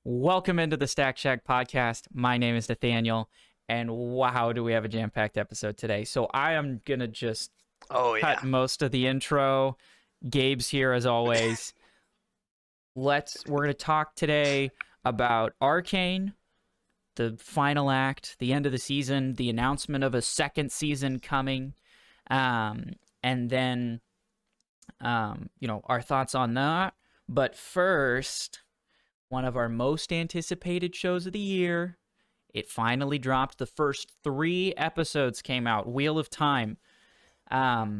Welcome into the Stack Shack podcast. My name is Nathaniel, and wow, do we have a jam-packed episode today. So I am going to just Oh cut yeah. most of the intro. Gabe's here as always. We're going to talk today about Arcane, the final act, the end of the season, the announcement of a second season coming, and then our thoughts on that. But first, one of our most anticipated shows of the year. It finally dropped. The first 3 episodes came out. Wheel of Time. I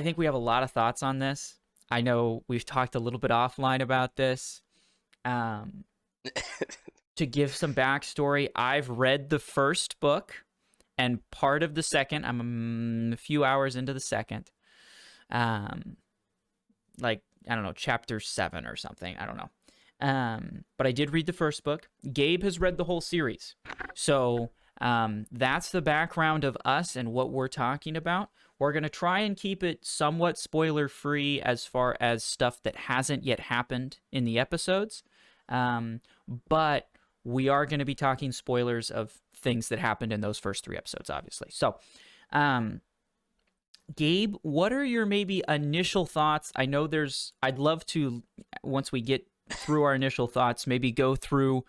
think we have a lot of thoughts on this. I know we've talked a little bit offline about this. To give some backstory, I've read the first book and part of the second. I'm a few hours into the second. Like, I don't know, chapter 7 or something. I don't know. But I did read the first book. Gabe has read the whole series. So that's the background of us and what we're talking about. We're going to try and keep it somewhat spoiler-free as far as stuff that hasn't yet happened in the episodes. But we are going to be talking spoilers of things that happened in those first 3 episodes, obviously. So, Gabe, what are your maybe initial thoughts? I know I'd love to, once we get through our initial thoughts, maybe go through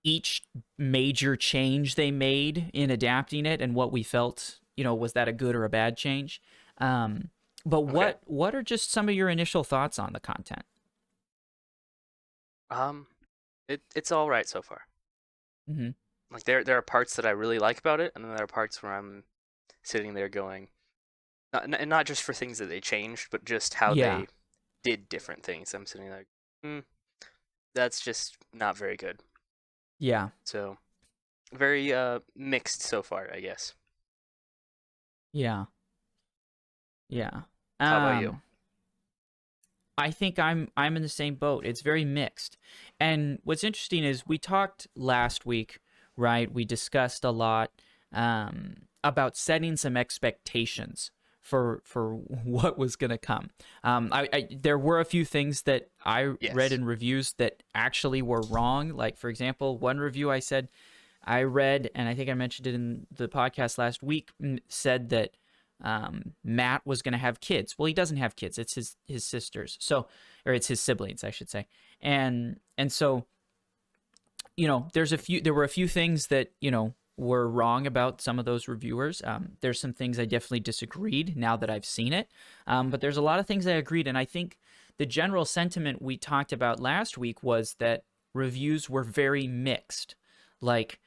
each major change they made in adapting it and what we felt, was that a good or a bad change? But Okay. what are just some of your initial thoughts on the content? Um, it's all right so far. Mm-hmm. Like there are parts that I really like about it, and then there are parts where I'm sitting there going, and not just for things that they changed, but just how Yeah, they did different things. I'm sitting there, hmm, that's just not very good. yeah, So very mixed so far, I guess. yeah, yeah. How about you? Um, I think I'm in the same boat. It's very mixed. And what's interesting is we talked last week, right? We discussed a lot about setting some expectations for what was going to come. There were a few things that I read Yes. in reviews that actually were wrong. Like, for example, one review I said I read, and I think I mentioned it in the podcast last week, said that Matt was going to have kids. Well, he doesn't have kids. It's his sisters. So, or it's his siblings, I should say. And so, there were a few things that, were wrong about some of those reviewers. There's some things I definitely disagreed now that I've seen it. But there's a lot of things I agreed. And I think the general sentiment we talked about last week was that reviews were very mixed. Like,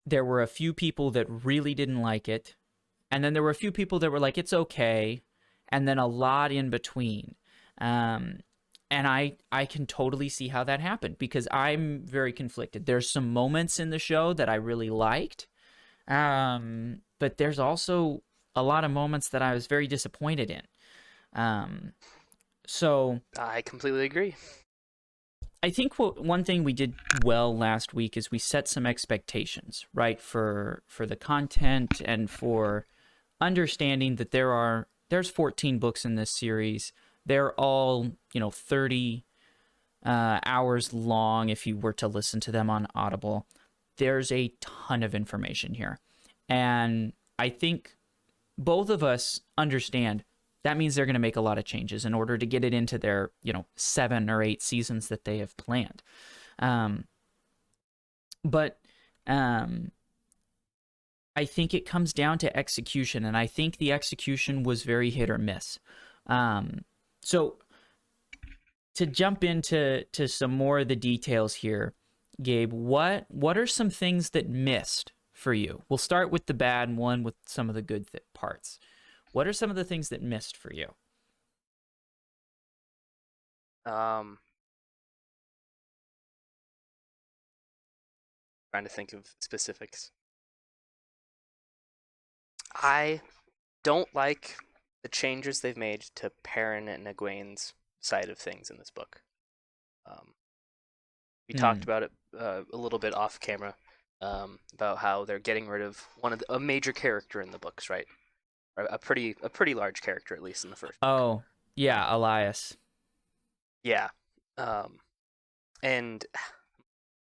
there were a few people that really didn't like it, and then there were a few people that were like, it's okay, and then a lot in between. Um, and I can totally see how that happened because I'm very conflicted. There's some moments in the show that I really liked, but there's also a lot of moments that I was very disappointed in. Um, so I completely agree. I think one thing we did well last week is we set some expectations, right, for the content and for understanding that there's 14 books in this series. They're all 30 hours long if you were to listen to them on Audible. There's a ton of information here, and I think both of us understand that means they're going to make a lot of changes in order to get it into their 7 or 8 seasons that they have planned. Um, but um, I think it comes down to execution, and I think the execution was very hit or miss. So to jump into some more of the details here, Gabe, what are some things that missed for you? We'll start with the bad one with some of the good parts. What are some of the things that missed for you? Um, Trying to think of specifics. I don't like the changes they've made to Perrin and Egwene's side of things in this book. Um, we talked Hmm. about it a little bit off camera about how they're getting rid of a major character in the books, right? Or a pretty large character at least in the first book. Oh, yeah, Elias. Yeah, and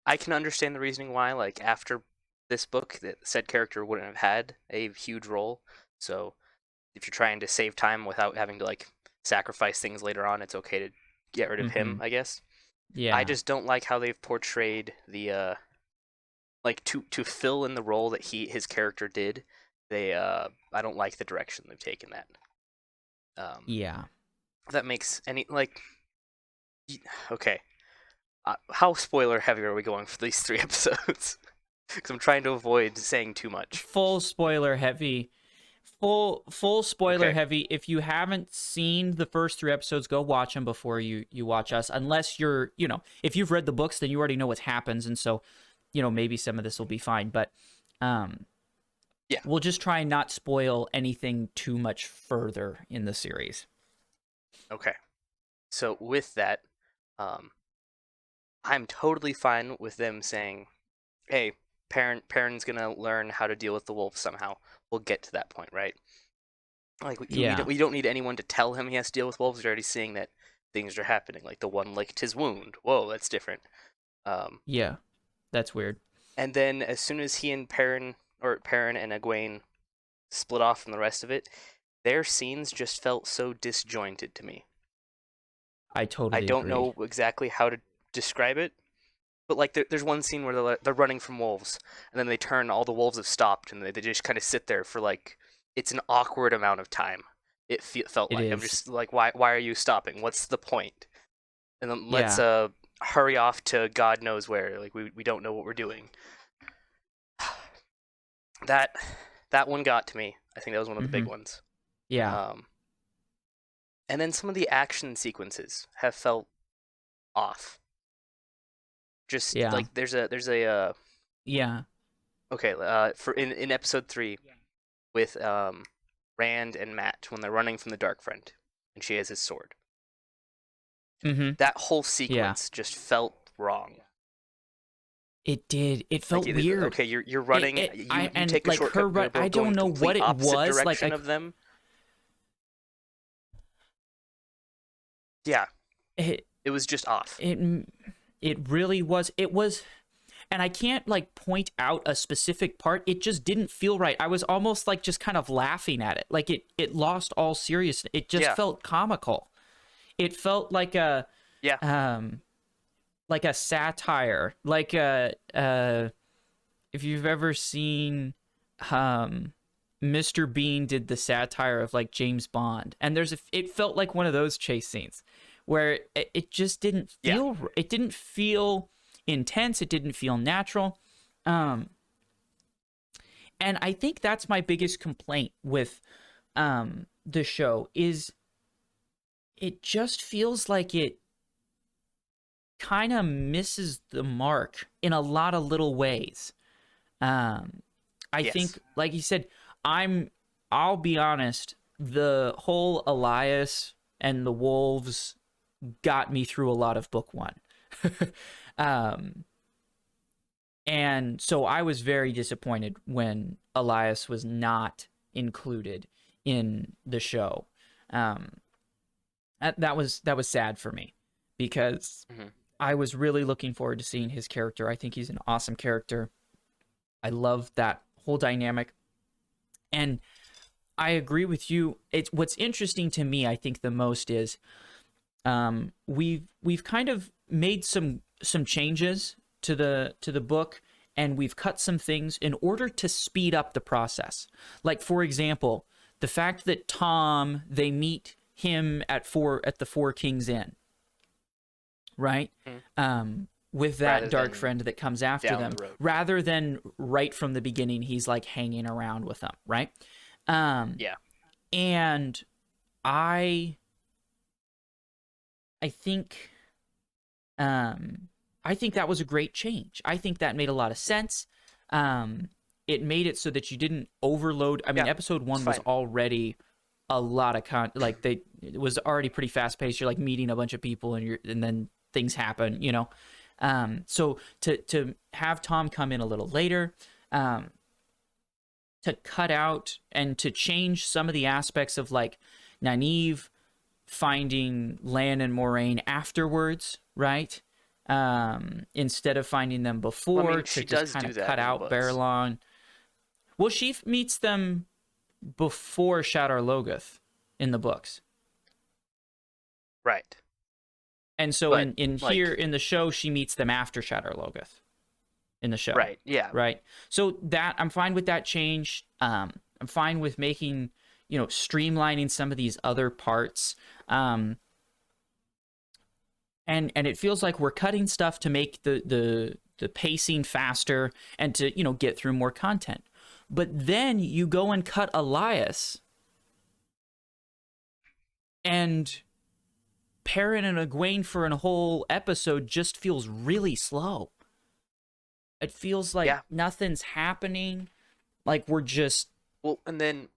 I can understand the reasoning why, like, after this book, that said character wouldn't have had a huge role. So if you're trying to save time without having to, like, sacrifice things later on, it's okay to get rid of him, I guess. I Yeah. just don't like how they've portrayed the like, to fill in the role that his character did. I don't like the direction they've taken that. Yeah. If that makes any, like, okay. How spoiler heavy are we going for these 3 episodes? Because I'm trying to avoid saying too much. Full spoiler heavy. Full spoiler Okay. heavy. If you haven't seen the first 3 episodes, go watch them before you watch us. Unless you're, if you've read the books, then you already know what happens, and so, maybe some of this will be fine. But, Yeah. we'll just try and not spoil anything too much further in the series. Okay. So with that, I'm totally fine with them saying, "Hey, Perrin's gonna learn how to deal with the wolves somehow." We'll get to that point, right? Like, we don't need anyone to tell him he has to deal with wolves. We're already seeing that things are happening. Like, the one licked his wound. Whoa, that's different. Yeah, that's weird. And then as soon as he and Perrin and Egwene split off from the rest of it, their scenes just felt so disjointed to me. I totally don't agree. know exactly how to describe it, but, like, there's one scene where they're running from wolves, and then they turn, all the wolves have stopped, and they just kind of sit there for, like, it's an awkward amount of time. It felt It like. is. I'm just like, why are you stopping? What's the point? And then let's Yeah. hurry off to God knows where. Like, we don't know what we're doing. That one got to me. I think that was one of the big ones. Yeah. And then some of the action sequences have felt off. Just like there's a Yeah. okay, for in episode 3 with Rand and Matt when they're running from the Dark Friend and she has his sword. That whole sequence just felt wrong. It did. It felt like, weird. Okay, you're running. You take a like shortcut. I don't know what it was. Direction like of them. Yeah. It was just off. It really was. It was, and I can't, like, point out a specific part. It just didn't feel right. I was almost, like, just kind of laughing at it. Like, it lost all seriousness. It just felt comical. It felt like a like a satire. Like if you've ever seen Mr. Bean did the satire of, like, James Bond, and it felt like one of those chase scenes where it just didn't feel it didn't feel intense, it didn't feel natural. And I think that's my biggest complaint with the show is it just feels like it kind of misses the mark in a lot of little ways. I think, like you said, I'll be honest, the whole Elias and the wolves got me through a lot of book 1. And so I was very disappointed when Elias was not included in the show. That was sad for me because I was really looking forward to seeing his character. I think he's an awesome character. I love that whole dynamic. And I agree with you. What's interesting to me, I think, the most is we've kind of made some changes to the book, and we've cut some things in order to speed up the process. Like, for example, the fact that Tom, they meet him at the Four Kings Inn, right? With that dark friend that comes after them, rather than right from the beginning, he's, like, hanging around with them, right? And I think that was a great change. I think that made a lot of sense. It made it so that you didn't overload. I mean, episode 1 was already a lot of it was already pretty fast paced. You're, like, meeting a bunch of people and then things happen, so to have Tom come in a little later, to cut out and to change some of the aspects of, like, Nynaeve finding Lan and Moraine afterwards, right? instead of finding them before, Well, I mean, to she just does kind do of that cut in the out books. Baralon. Well, she meets them before Shadar Logoth in the books. Right. And so But, in like, here in the show, she meets them after Shadar Logoth in the show. right, yeah. Right. So that I'm fine with that change. I'm fine with making, streamlining some of these other parts. And it feels like we're cutting stuff to make the pacing faster and to, get through more content. But then you go and cut Elias, and Perrin and Egwene for a whole episode just feels really slow. It feels like nothing's happening. Like we're just... Well, and then...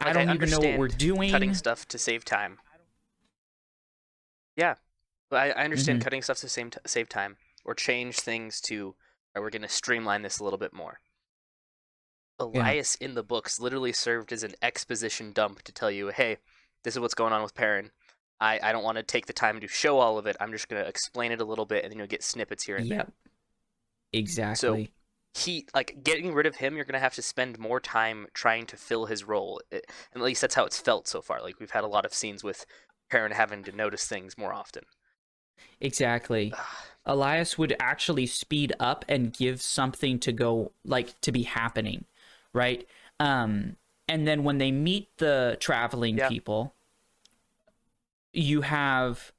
I don't even know what we're doing. Cutting stuff to save time. Yeah. I understand cutting stuff to save time. Or change things to... we're going to streamline this a little bit more. Elias in the books literally served as an exposition dump to tell you, hey, this is what's going on with Perrin. I don't want to take the time to show all of it. I'm just going to explain it a little bit, and then you'll get snippets here and there. Exactly. So getting rid of him, you're going to have to spend more time trying to fill his role. And at least that's how it's felt so far. Like, we've had a lot of scenes with Perrin having to notice things more often. Exactly. Elias would actually speed up and give something to go, like, to be happening, right? And then when they meet the traveling people, you have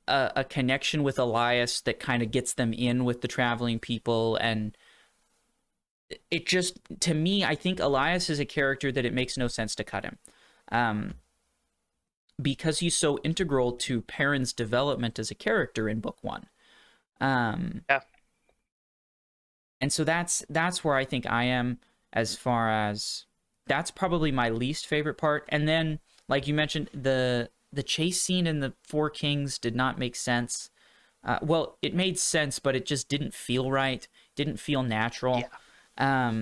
a connection with Elias that kind of gets them in with the traveling people, and it just, to me, I think Elias is a character that it makes no sense to cut him, because he's so integral to Perrin's development as a character in book 1. And so that's where I think I am, as far as that's probably my least favorite part. And then, like you mentioned, the chase scene in the Four Kings did not make sense. Well, it made sense, but it just didn't feel right. Didn't feel natural. Yeah.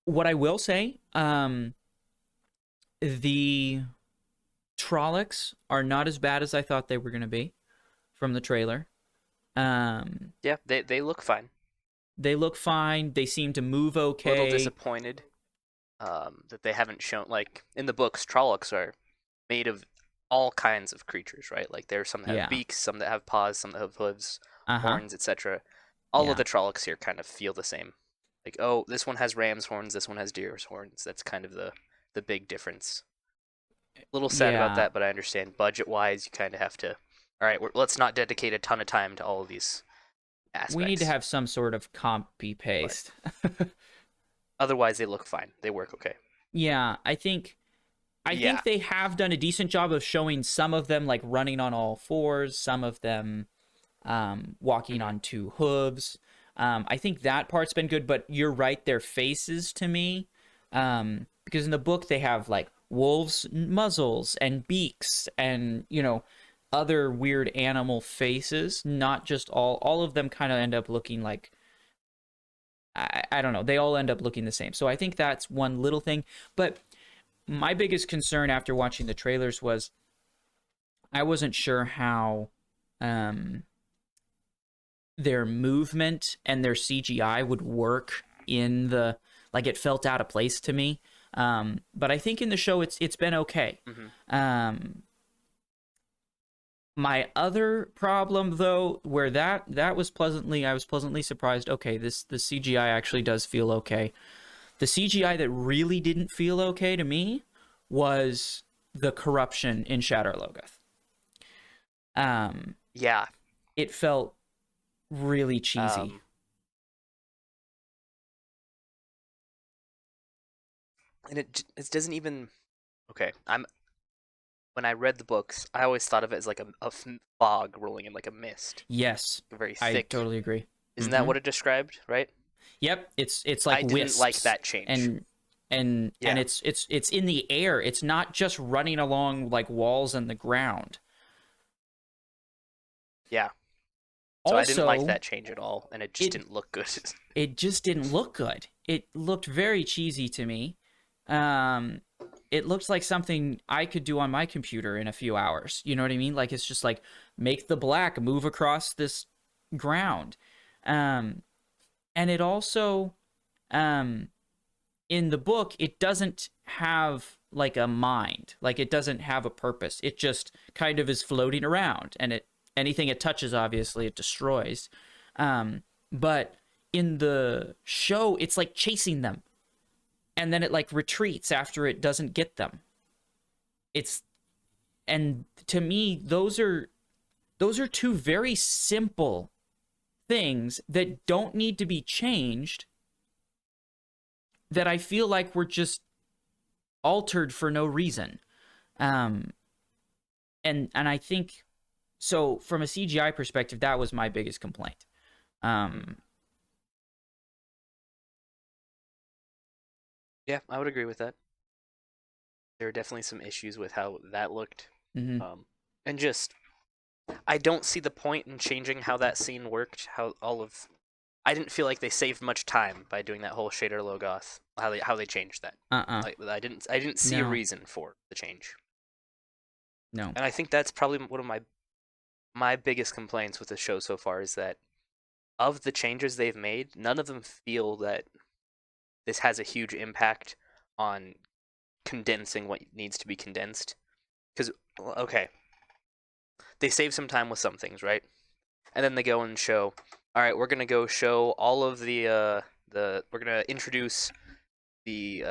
What I will say, the Trollocs are not as bad as I thought they were going to be from the trailer. Yeah, they look fine. They look fine. They seem to move okay. A little disappointed that they haven't shown, like, in the books, Trollocs are made of all kinds of creatures, right? Like, there's some that have beaks, some that have paws, some that have hooves, horns, etc. All of the Trollocs here kind of feel the same. Like, oh, this one has ram's horns, this one has deer's horns. That's kind of the big difference. A little sad about that, but I understand. Budget-wise, you kind of have to... All right, let's not dedicate a ton of time to all of these aspects. We need to have some sort of copy-paste. Otherwise, they look fine. They work okay. Yeah, I think they have done a decent job of showing some of them, like, running on all fours, some of them walking on two hooves. I think that part's been good, but you're right, their faces to me, because in the book they have, like, wolves' muzzles and beaks and, other weird animal faces, not just all of them kind of end up looking like, I don't know, they all end up looking the same. So I think that's one little thing. But my biggest concern after watching the trailers was I wasn't sure how their movement and their CGI would work in the, like, it felt out of place to me. But I think in the show it's been okay. My other problem, though, where that was I was pleasantly surprised. Okay, the CGI actually does feel okay. The CGI that really didn't feel okay to me was the corruption in Shadar Logoth. Yeah. It felt really cheesy. And it doesn't even... Okay, when I read the books, I always thought of it as like a fog rolling in, like a mist. Yes, very thick. I totally agree. Isn't that what it described, right? Yep, it's like wisps. I didn't like that change. And it's in the air. It's not just running along like walls and the ground. Yeah. So also, I didn't like that change at all, and it just didn't look good. It just didn't look good. It looked very cheesy to me. it looks like something I could do on my computer in a few hours. You know what I mean? Like, it's just like, make the black move across this ground. And it also, in the book, it doesn't have like a mind. Like, it doesn't have a purpose. It just kind of is floating around, and anything it touches, obviously, it destroys. But in the show, it's like chasing them, and then it like retreats after it doesn't get them. And to me, those are two very simple things that don't need to be changed, that I feel like were just altered for no reason. And I think, so from a CGI perspective, that was my biggest complaint. Yeah, I would agree with that. There are definitely some issues with how that looked. Mm-hmm. And just, I don't see the point in changing how that scene worked. I didn't feel like they saved much time by doing that whole Shadar Logoth. How they changed that. I didn't see a reason for the change. No. And I think that's probably one of my biggest complaints with the show so far, is that of the changes they've made, none of them feel that this has a huge impact on condensing what needs to be condensed. Because, okay, they save some time with some things, right? And then they go and show, all right, we're going to go show all of we're going to introduce the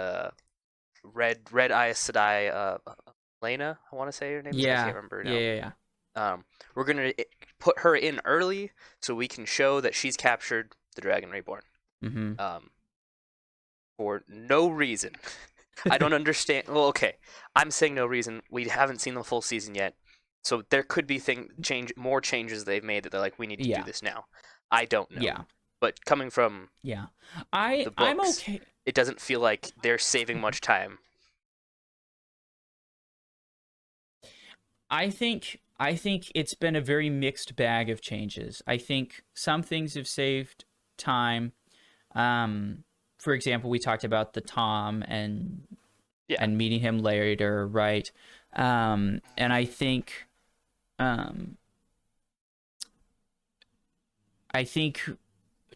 Red Aes Sedai, Lena, I want to say her name. Yeah. I can't remember now. Yeah. We're going to put her in early so we can show that she's captured the Dragon Reborn. Mm-hmm. For no reason. I don't understand. Well, okay, I'm saying no reason. We haven't seen the full season yet, so there could be more changes they've made that they're like, we need to do this now. I don't know. Yeah. But coming from the books, I'm okay. It doesn't feel like they're saving much time. I think it's been a very mixed bag of changes. I think some things have saved time. For example, we talked about the Tom and meeting him later, right? And I think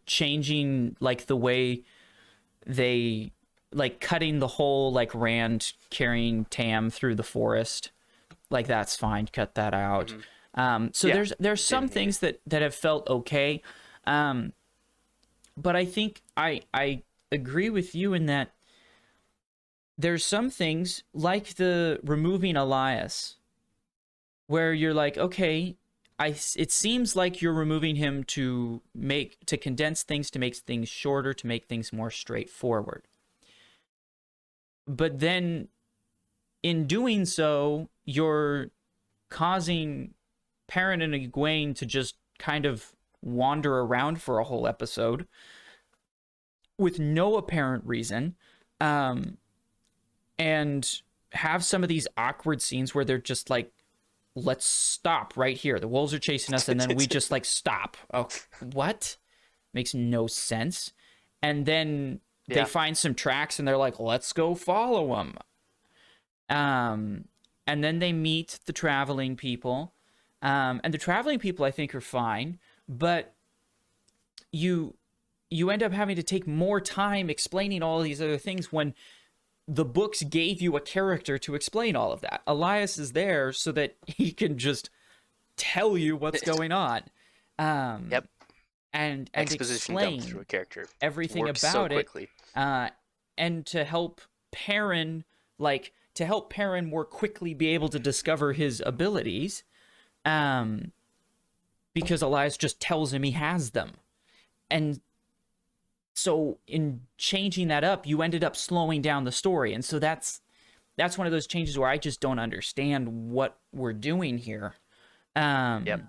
changing like the way they like cutting the whole like Rand carrying Tam through the forest, like that's fine, cut that out. So there's some things that have felt okay, but I think I agree with you in that there's some things like the removing Elias where you're like, okay, it seems like you're removing him to condense things, to make things shorter, to make things more straightforward. But then in doing so, you're causing Perrin and Egwene to just kind of wander around for a whole episode with no apparent reason, and have some of these awkward scenes where they're just like, let's stop right here. The wolves are chasing us, and then we just like stop. Oh, what? Makes no sense. And then they find some tracks, and they're like, let's go follow them. And then they meet the traveling people, and the traveling people I think are fine, but you end up having to take more time explaining all these other things when the books gave you a character to explain all of that. Elias is there so that he can just tell you what's going on. And exposition explain dump through a character. Everything Works about so it. Quickly. And to help Perrin, more quickly be able to discover his abilities, because Elias just tells him he has them. And so in changing that up, you ended up slowing down the story. And so that's one of those changes where I just don't understand what we're doing here. The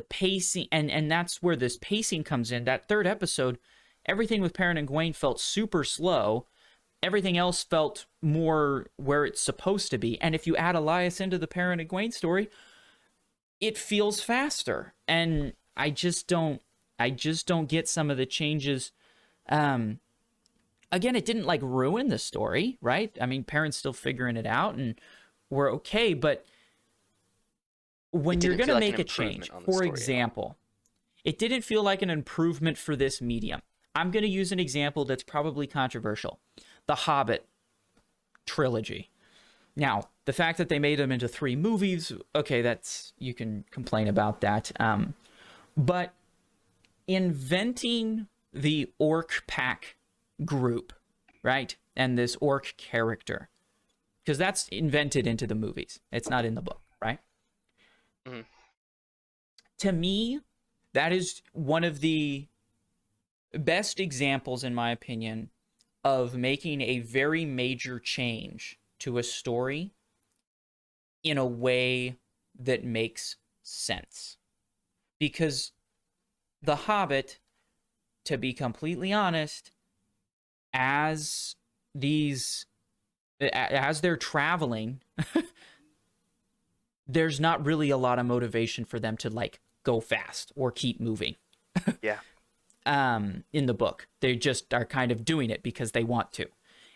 pacing, and that's where this pacing comes in. That third episode, everything with Perrin and Egwene felt super slow. Everything else felt more where it's supposed to be. And if you add Elias into the Perrin and Egwene story, it feels faster. And I just don't get some of the changes. again, it didn't like ruin the story, right? I mean, Perrin's still figuring it out and we're okay, but when you're going to make a change, for example, it didn't feel like an improvement for this medium. I'm going to use an example that's probably controversial. The Hobbit trilogy. Now, the fact that they made them into 3 movies, okay, that's, you can complain about that. But inventing the orc pack group, right? And this orc character, because that's invented into the movies. It's not in the book, right? Mm-hmm. To me, that is one of the best examples, in my opinion, of making a very major change to a story in a way that makes sense. Because The Hobbit, to be completely honest, as they're traveling, there's not really a lot of motivation for them to like go fast or keep moving. Yeah. In the book, they just are kind of doing it because they want to.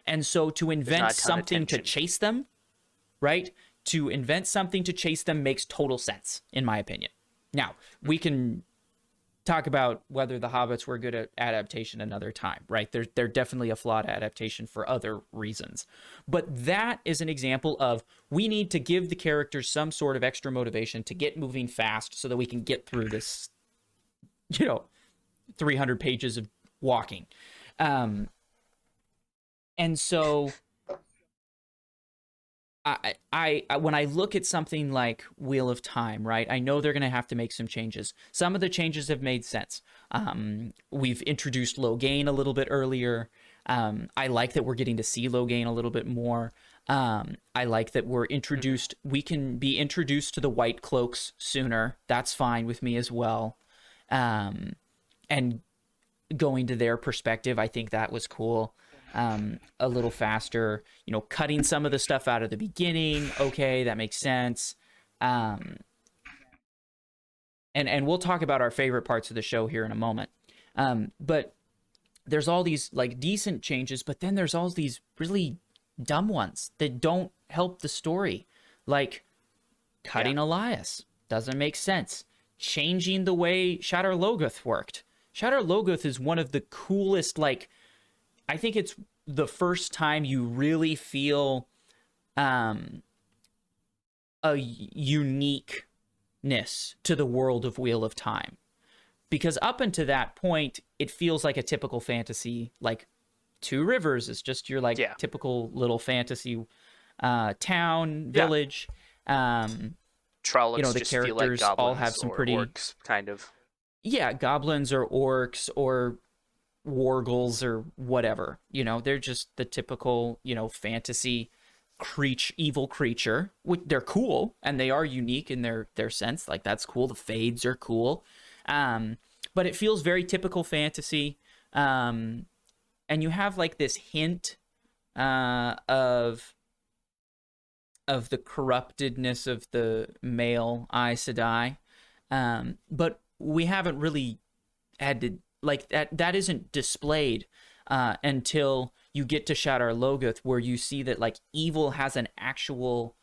And so to invent something to chase them, right? To invent something to chase them makes total sense, in my opinion. Now, we can talk about whether the Hobbits were good at adaptation another time, right? They're definitely a flawed adaptation for other reasons. But that is an example of, we need to give the characters some sort of extra motivation to get moving fast so that we can get through this, 300 pages of walking. And so I when I look at something like Wheel of Time, right, I know they're going to have to make some changes. Some of the changes have made sense. We've introduced Logain a little bit earlier. I like that we're getting to see Logain a little bit more. I like that we're introduced, we can be introduced to the White Cloaks sooner. That's fine with me as well. And going to their perspective, I think that was cool. A little faster, cutting some of the stuff out of the beginning. Okay, that makes sense. And we'll talk about our favorite parts of the show here in a moment. But there's all these like decent changes, but then there's all these really dumb ones that don't help the story. Like cutting Elias doesn't make sense. Changing the way Shadar Logoth worked. Shadar Logoth is one of the coolest, like, I think it's the first time you really feel a uniqueness to the world of Wheel of Time. Because up until that point, it feels like a typical fantasy, like Two Rivers is just your like typical little fantasy town, village. Trollocs the just characters feel like goblins all have some pretty orcs, kind of. Yeah, goblins or orcs or wargles or whatever. They're just the typical, fantasy evil creature. They're cool and they are unique in their sense. Like, that's cool. The Fades are cool. But it feels very typical fantasy. And you have like this hint of the corruptedness of the male Aes Sedai. But we haven't really had to, like, that isn't displayed until you get to Shadar Logoth, where you see that like evil has an actual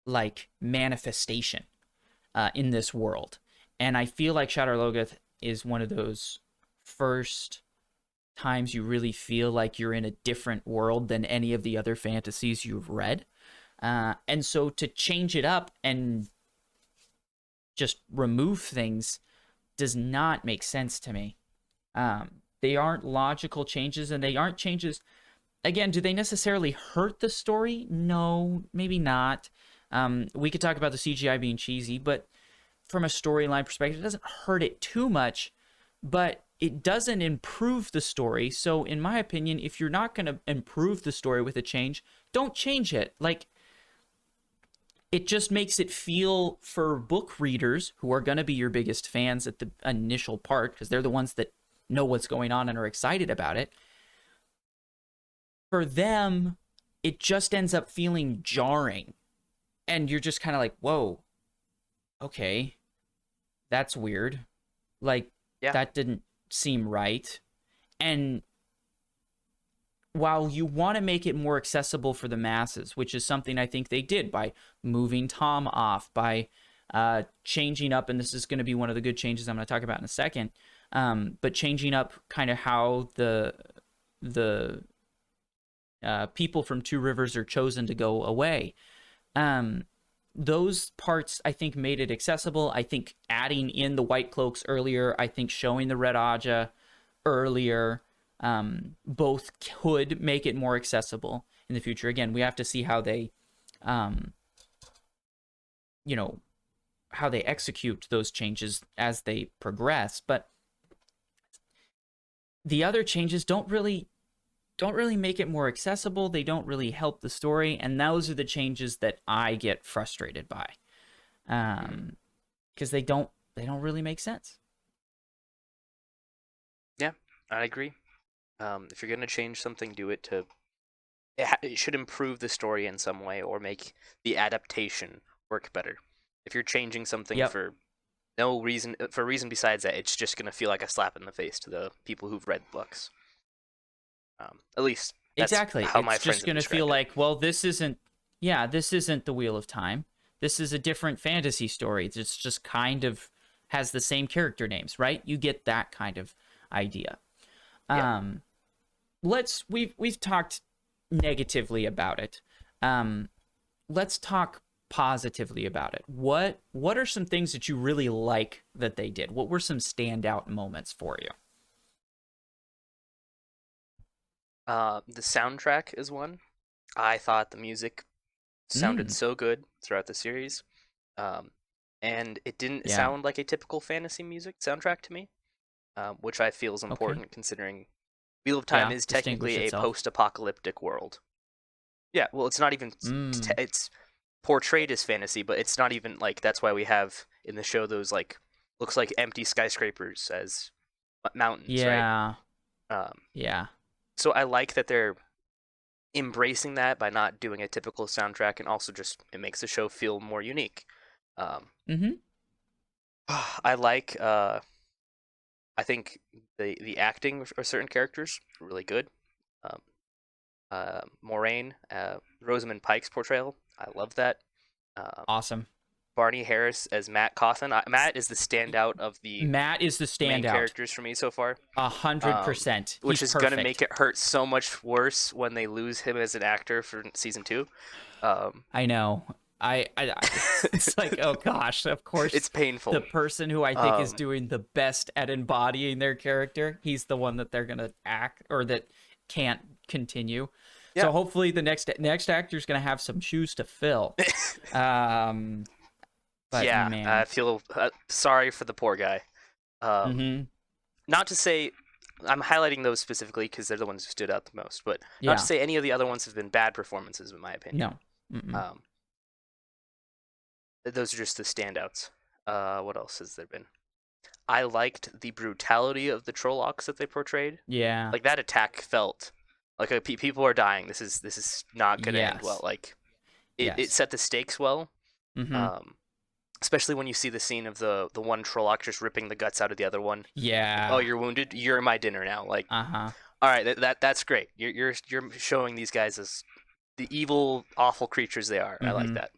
like manifestation in this world. And I feel like Shadar Logoth is one of those first times you really feel like you're in a different world than any of the other fantasies you've read. And so to change it up and just remove things does not make sense to me. They aren't logical changes, and they aren't changes. Again, do they necessarily hurt the story? No, maybe not. We could talk about the CGI being cheesy, but from a storyline perspective, it doesn't hurt it too much, but it doesn't improve the story. So in my opinion, if you're not going to improve the story with a change, don't change it. Like, it just makes it feel, for book readers who are going to be your biggest fans at the initial part, because they're the ones that know what's going on and are excited about it. For them, it just ends up feeling jarring. And you're just kind of like, whoa, okay, that's weird. Like, that didn't seem right. And while you want to make it more accessible for the masses, which is something I think they did by moving Tom off, by changing up, and this is going to be one of the good changes I'm going to talk about in a second, but changing up kind of how the people from Two Rivers are chosen to go away. Those parts, I think, made it accessible. I think adding in the White Cloaks earlier, I think showing the Red Aja earlier, both could make it more accessible in the future. Again, we have to see how they, how they execute those changes as they progress. But the other changes don't really make it more accessible. They don't really help the story, and those are the changes that I get frustrated by, because they don't really make sense. Yeah, I agree. If you're gonna change something, do it to. It should improve the story in some way, or make the adaptation work better. If you're changing something for no reason, for a reason besides that, it's just gonna feel like a slap in the face to the people who've read books. At least that's exactly. how my it's just going to feel like, well, this isn't the Wheel of Time. This is a different fantasy story. It's just kind of has the same character names, right? You get that kind of idea. Yeah. We've talked negatively about it. Let's talk positively about it. What are some things that you really like that they did? What were some standout moments for you? The soundtrack is one. I thought the music sounded so good throughout the series, and it didn't sound like a typical fantasy music soundtrack to me, which I feel is important considering Wheel of Time is technically a post-apocalyptic world. Yeah, well, it's not even it's portrayed as fantasy, but it's not even like that's why we have in the show those like looks like empty skyscrapers as mountains, right? Yeah. So I like that they're embracing that by not doing a typical soundtrack, and also just it makes the show feel more unique. I like. I think the acting of certain characters really good. Moraine, Rosamund Pike's portrayal, I love that. Awesome. Barney Harris as Matt Cawthon. Matt is the standout of the main characters for me so far. 100%. Which is going to make it hurt so much worse when they lose him as an actor for season 2. I know. It's like, oh gosh, of course. It's painful. The person who I think is doing the best at embodying their character, he's the one that they're going to act, or that can't continue. Yeah. So hopefully the next actor is going to have some shoes to fill. But yeah, man. I feel sorry for the poor guy. Not to say I'm highlighting those specifically because they're the ones who stood out the most, but not to say any of the other ones have been bad performances, in my opinion. No. Those are just the standouts. What else has there been? I liked the brutality of the Trollocs that they portrayed. Yeah. Like that attack felt like people are dying. This is not going to end well. Like it set the stakes well. Especially when you see the scene of the one Trolloc just ripping the guts out of the other one. Yeah. Oh, you're wounded. You're my dinner now. Like. All right, that's great. You're showing these guys as the evil, awful creatures they are. I like that.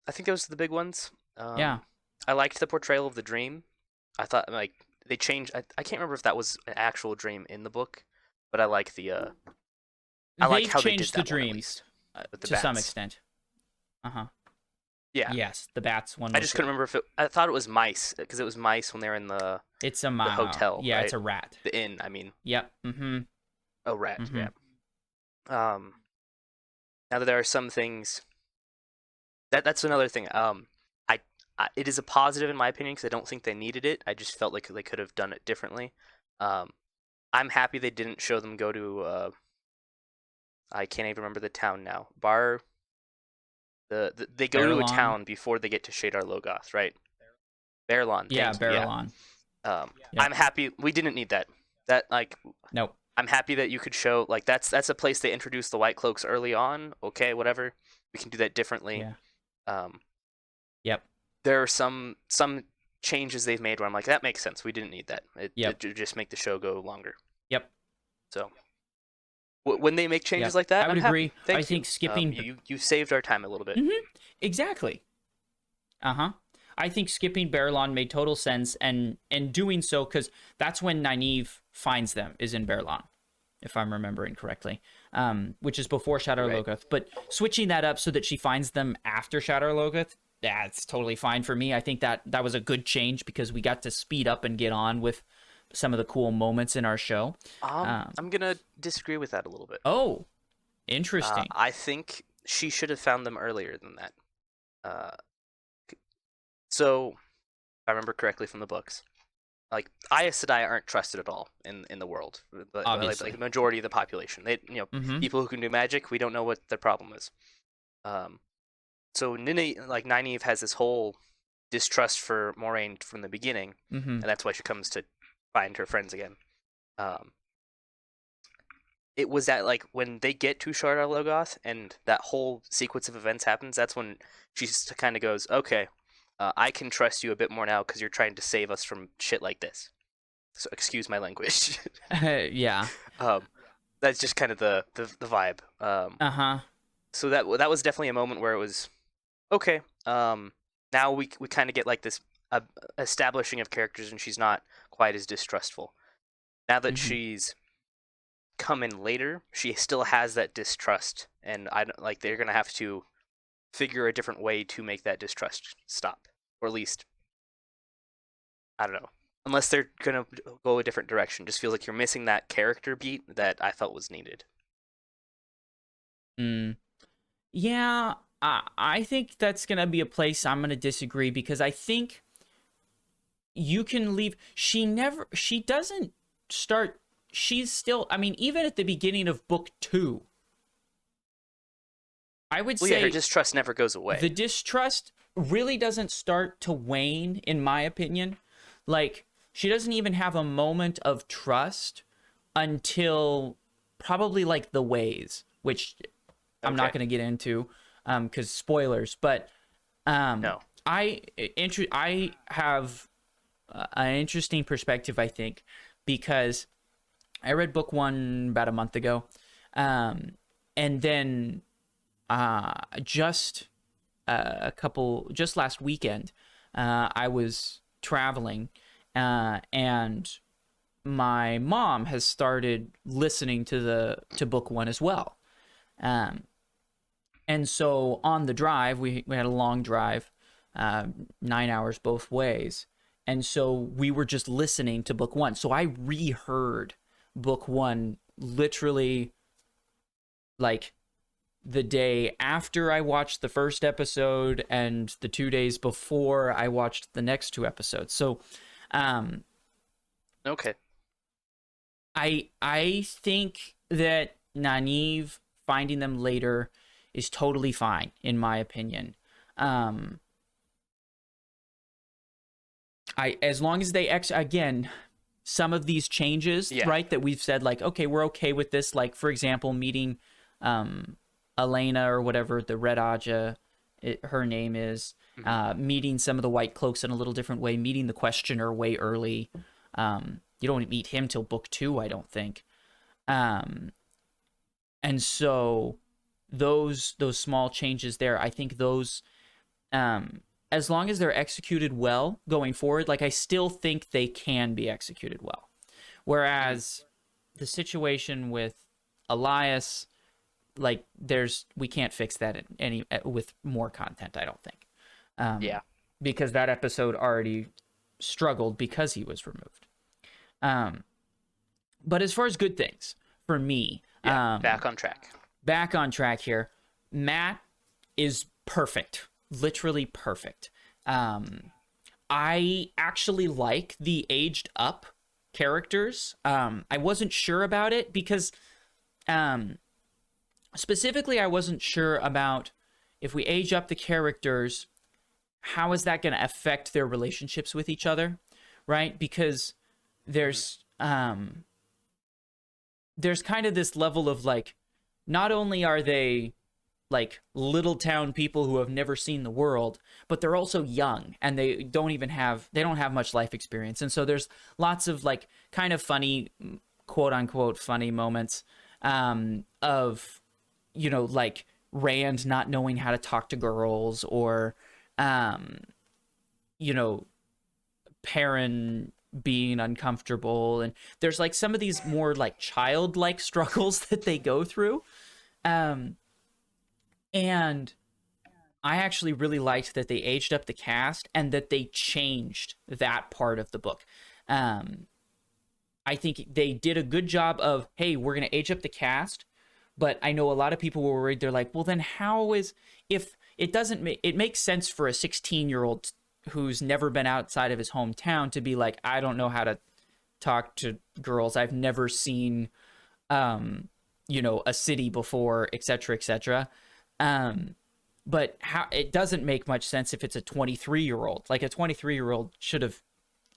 I think those are the big ones. I liked the portrayal of the dream. I thought like they changed. I can't remember if that was an actual dream in the book, but I like the. I like how they did that the dreams to some extent. Yeah. Yes, the bats one. I just couldn't remember if I thought it was mice because it was mice when they were in the. It's a the hotel. Yeah, right? It's a rat. The inn. I mean. Yep. Oh, rat. Yeah. Now that there are some things. That's another thing. It is a positive in my opinion because I don't think they needed it. I just felt like they could have done it differently. I'm happy they didn't show them go to. I can't even remember the town now. They go to a town before they get to Shadar Logoth, right? Baerlon. Yeah, Baerlon. I'm happy we didn't need that. Nope. I'm happy that you could show like that's a place they introduced the White Cloaks early on. Okay, whatever. We can do that differently. Yep. There are some changes they've made where I'm like, that makes sense. We didn't need that. It just make the show go longer. Yep. So when they make changes Yeah, like that, I would I'm agree. happy. Thank I you. think skipping You saved our time a little bit. exactly. I think skipping Berlon made total sense, and doing so because that's when Nynaeve finds them, is in Berlon, if I'm remembering correctly, which is before Shadar Right. Logoth. But switching that up so that she finds them after Shadar Logoth, that's totally fine for me. I think that was a good change because we got to speed up and get on with some of the cool moments in our show. I'm gonna disagree with that a little bit. Oh, interesting. I think she should have found them earlier than that. So, if I remember correctly from the books, like Aes Sedai aren't trusted at all in the world. Obviously. Like the majority of the population, people who can do magic, we don't know what their problem is. So Nynaeve has this whole distrust for Moraine from the beginning, and that's why she comes to find her friends again. It was that like when they get to Shadar Logoth and that whole sequence of events happens, that's when she kind of goes, okay, I can trust you a bit more now because you're trying to save us from shit like this. So excuse my language. Yeah. That's just kind of the vibe. So that was definitely a moment where it was okay. Now we kind of get like this establishing of characters, and she's not quite as distrustful. Now that she's come in later, she still has that distrust, and I don't like they're gonna have to figure a different way to make that distrust stop, or at least I don't know. Unless they're gonna go a different direction, just feels like you're missing that character beat that I felt was needed. Yeah, I think that's gonna be a place I'm gonna disagree because I think you can leave. She doesn't start. She's still. I mean, even at the beginning of book 2, I would say her distrust never goes away. The distrust really doesn't start to wane, in my opinion. Like, she doesn't even have a moment of trust until probably like the ways, which I'm not going to get into because spoilers. But no, I have an interesting perspective, I think, because I read book 1 about a month ago, and then just last weekend, I was traveling, and my mom has started listening to book 1 as well. And so on the drive, we had a long drive, 9 hours both ways. And so we were just listening to book 1. So I reheard book 1 literally like the day after I watched the first episode and the 2 days before I watched the next 2 episodes. So, okay. I think that Nynaeve finding them later is totally fine, in my opinion. As long as they again, some of these changes, right, that we've said, like, okay, we're okay with this. Like, for example, meeting Elena or whatever the Red Aja, her name is, meeting some of the White Cloaks in a little different way, meeting the Questioner way early. You don't meet him till book 2, I don't think. And so those small changes there, I think those, as long as they're executed well going forward, like I still think they can be executed well. Whereas the situation with Elias, like we can't fix that with more content, I don't think. Because that episode already struggled because he was removed. But as far as good things for me, back on track here. Matt is perfect, literally perfect. I actually like the aged up characters. I wasn't sure about it because specifically I wasn't sure about if we age up the characters, how is that going to affect their relationships with each other, right? Because there's kind of this level of like, not only are they like little town people who have never seen the world, but they're also young and they don't have much life experience. And so there's lots of like kind of funny quote unquote funny moments of, you know, like Rand not knowing how to talk to girls, or, you know, Perrin being uncomfortable. And there's like some of these more like childlike struggles that they go through. And I actually really liked that they aged up the cast and that they changed that part of the book. I think they did a good job of, hey, we're going to age up the cast. But I know a lot of people were worried. They're like, well, then how is, if it doesn't make, it makes sense for a 16-year-old who's never been outside of his hometown to be like, I don't know how to talk to girls. I've never seen, you know, a city before, et cetera, et cetera. But how, it doesn't make much sense if it's a 23-year-old. Like a 23-year-old should have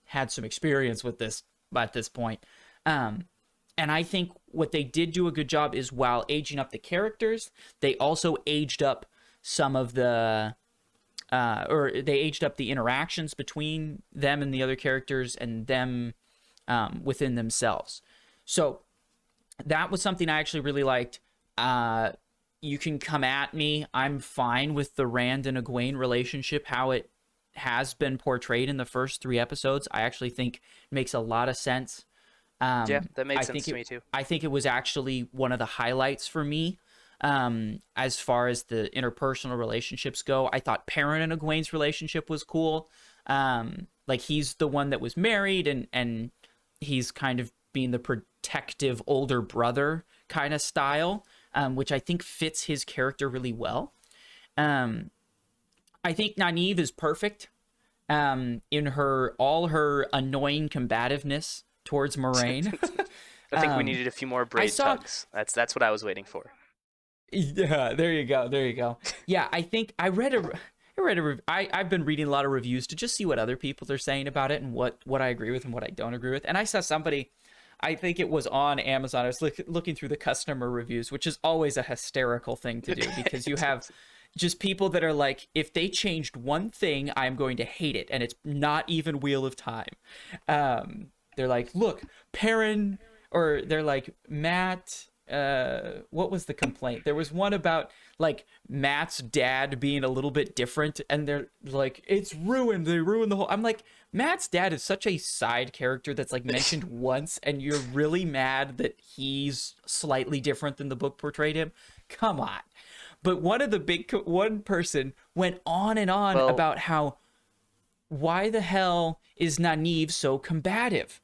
had some experience with this at this point. And I think what they did do a good job is, while aging up the characters, they also aged up some of the, or they aged up the interactions between them and the other characters, and them within themselves. So that was something I actually really liked. You can come at me. I'm fine with the Rand and Egwene relationship, how it has been portrayed in the first 3 episodes. I actually think it makes a lot of sense. Yeah, that made sense to me too. I think it was actually one of the highlights for me. As far as the interpersonal relationships go, I thought Perrin and Egwene's relationship was cool. Like, he's the one that was married, and he's kind of being the protective older brother kind of style, which I think fits his character really well. I think Nynaeve is perfect in all her annoying combativeness towards Moraine. I think we needed a few more braid tugs. That's what I was waiting for. Yeah, there you go. Yeah, I think I've been reading a lot of reviews to just see what other people are saying about it, and what I agree with and what I don't agree with. And I saw somebody, I think it was on Amazon, I was looking through the customer reviews, which is always a hysterical thing to do, because you have just people that are like, if they changed one thing, I'm going to hate it, and it's not even Wheel of Time. They're like, look, Perrin, or they're like, Matt, what was the complaint? There was one about like Matt's dad being a little bit different, and they're like, it's ruined. They ruined the whole. I'm like, Matt's dad is such a side character that's like mentioned once, and you're really mad that he's slightly different than the book portrayed him. Come on. But one person went on and on about how, why the hell is Nynaeve so combative?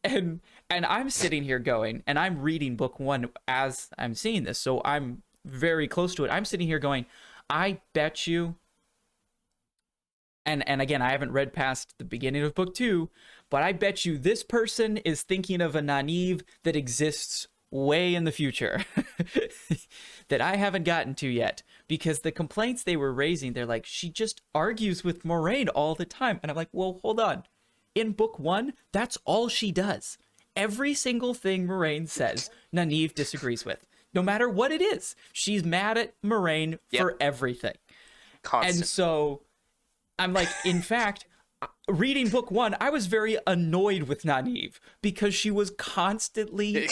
And I'm sitting here going, and I'm reading book 1 as I'm seeing this, so I'm very close to it. I'm sitting here going, I bet you, and again, I haven't read past the beginning of book 2, but I bet you this person is thinking of a Nynaeve that exists way in the future that I haven't gotten to yet, because the complaints they were raising, they're like, she just argues with Moraine all the time. And I'm like, well, hold on. In book 1, that's all she does. Every single thing Moraine says, Nynaeve disagrees with. No matter what it is, she's mad at Moraine for everything. Constant. And so I'm like, in fact, reading book 1, I was very annoyed with Nynaeve, because she was constantly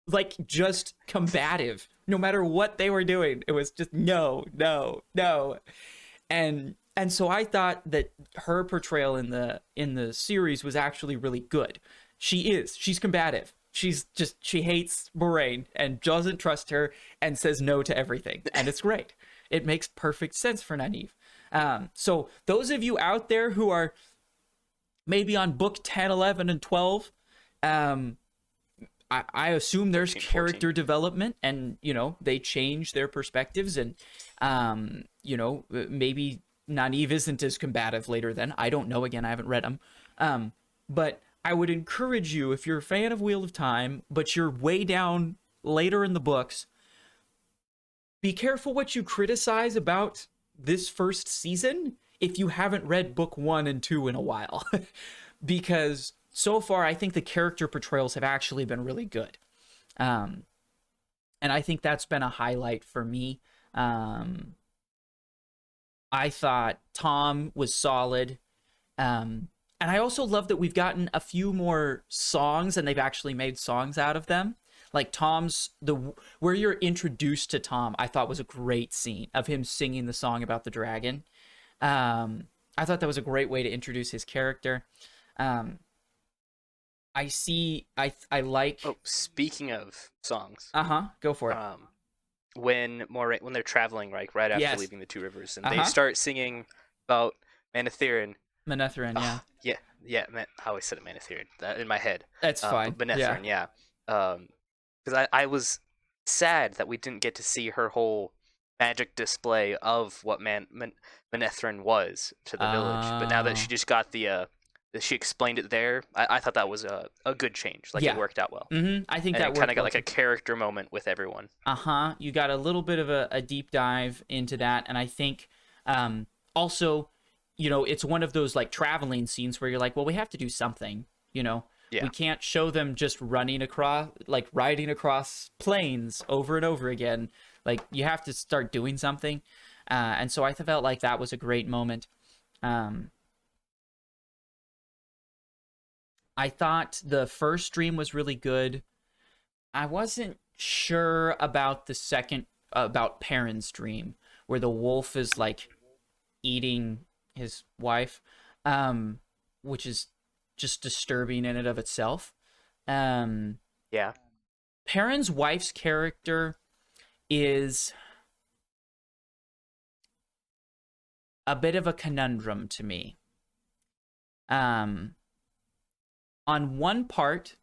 like just combative. No matter what they were doing, it was just no. And so I thought that her portrayal in the series was actually really good. She's combative. She hates Moraine and doesn't trust her and says no to everything. And it's great. It makes perfect sense for Nynaeve. So those of you out there who are maybe on book 10, 11, and 12, I assume there's character development, and, you know, they change their perspectives, and, you know, maybe Nynaeve isn't as combative later then. I don't know. Again, I haven't read them. But I would encourage you, if you're a fan of Wheel of Time, but you're way down later in the books, be careful what you criticize about this first season if you haven't read book 1 and 2 in a while. Because so far, I think the character portrayals have actually been really good. And I think that's been a highlight for me. I thought Tom was solid. I also love that we've gotten a few more songs and they've actually made songs out of them. Like where you're introduced to Tom, I thought was a great scene of him singing the song about the dragon. I thought that was a great way to introduce his character. I like. Oh, speaking of songs. Go for it. When they're traveling, right after leaving the Two Rivers, and they start singing about Manetheren. Manetheren, yeah. Yeah. I always said it Manetheren in my head. That's fine. Manetheren, yeah. Because I was sad that we didn't get to see her whole magic display of what Manetheren was to the village. But now that she just got she explained it there, I thought that was a good change. Like, it worked out well. I think that kind of got like a character moment with everyone. You got a little bit of a deep dive into that, and I think also, it's one of those like traveling scenes where you're like, well, we have to do something, We can't show them just riding across plains over and over again. Like, you have to start doing something. And so I felt like that was a great moment. I thought the first stream was really good. I wasn't sure about about Perrin's dream, where the wolf is like eating his wife, which is just disturbing in and of itself. Yeah. Perrin's wife's character is a bit of a conundrum to me. On one part,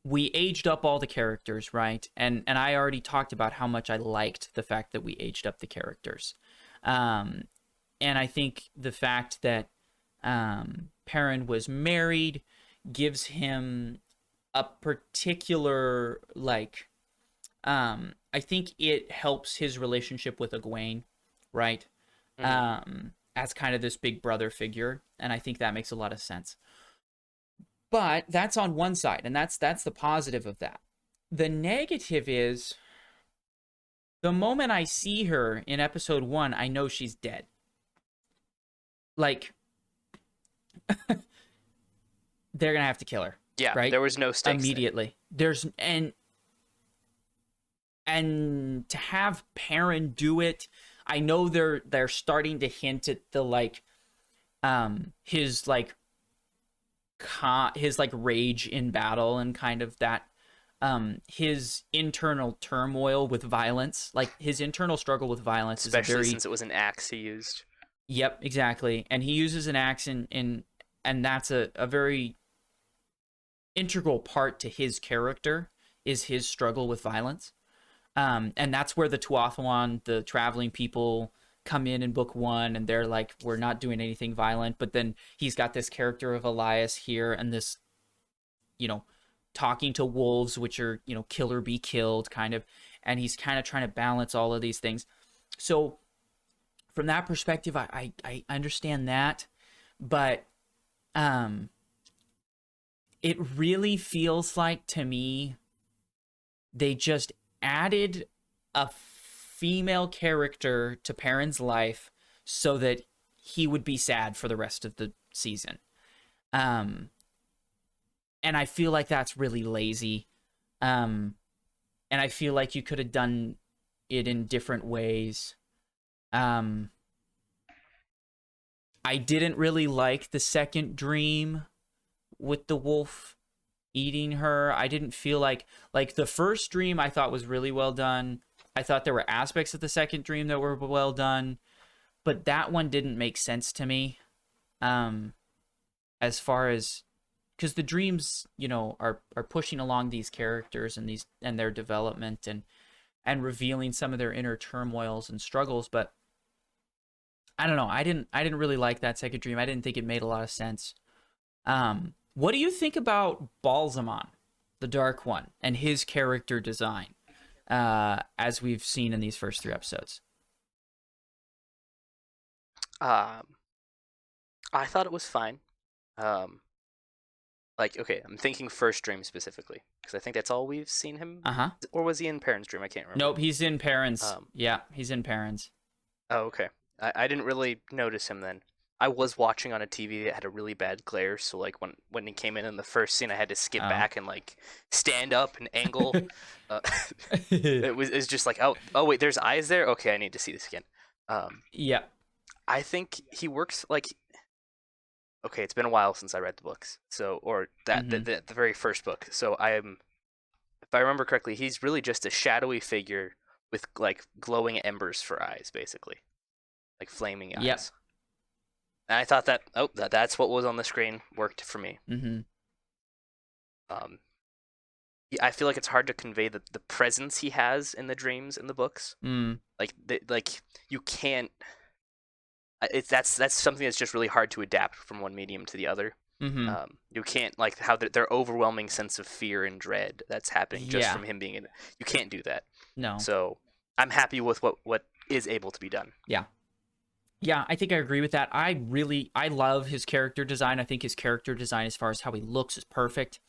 we aged up all the characters, right? And I already talked about how much I liked the fact that we aged up the characters. And I think the fact that Perrin was married gives him a particular, I think it helps his relationship with Egwene, right? As kind of this big brother figure, and I think that makes a lot of sense. But that's on one side, and that's the positive of that. The negative is, the moment I see her in episode 1, I know she's dead. Like, they're gonna have to kill her. Yeah, right? There was no stakes immediately. There's and to have Perrin do it, I know they're starting to hint at the his rage in battle and kind of that his internal turmoil with violence, like his internal struggle with violence, especially since it was an axe he used. Yep, exactly. And he uses an axe and that's a very integral part to his character, is his struggle with violence. And that's where the Tuatha'an, the traveling people, come in book 1, and they're like, we're not doing anything violent. But then he's got this character of Elias here, and this, talking to wolves, which are, kill or be killed kind of. And he's kind of trying to balance all of these things. So from that perspective, I understand that. But it really feels like, to me, they just added a female character to Perrin's life so that he would be sad for the rest of the season. And I feel like that's really lazy. And I feel like you could have done it in different ways. I didn't really like the second dream with the wolf eating her. I didn't feel like the first dream I thought was really well done. I thought there were aspects of the second dream that were well done, but that one didn't make sense to me. As far as, because the dreams, are pushing along these characters and their development and revealing some of their inner turmoils and struggles, but I don't know. I didn't really like that second dream. I didn't think it made a lot of sense. What do you think about Balsamon, the Dark One, and his character design, as we've seen in these first 3 episodes? I thought it was fine. Okay, I'm thinking first dream specifically, because I think that's all we've seen him. Or was he in Perrin's dream? I can't remember. Nope, he's in Perrin's. Yeah, he's in Perrin's. Oh, okay. I didn't really notice him then. I was watching on a TV that had a really bad glare, so like when he came in the first scene, I had to skip Oh. back and like stand up and angle. Uh, it's just like, oh wait, there's eyes there. Okay, I need to see this again. Yeah. I think he works like. Okay, it's been a while since I read the books, so or that the very first book. So if I remember correctly, he's really just a shadowy figure with like glowing embers for eyes, basically, like flaming eyes. Yep. And I thought that's what was on the screen worked for me. Mm-hmm. I feel like it's hard to convey the presence he has in the dreams in the books. Like you can't. That's something that's just really hard to adapt from one medium to the other. You can't like how their overwhelming sense of fear and dread that's happening just from him being in it. You can't do that. No. So I'm happy with what is able to be done. Yeah, I think I agree with that. I love his character design. I think his character design, as far as how he looks, is perfect.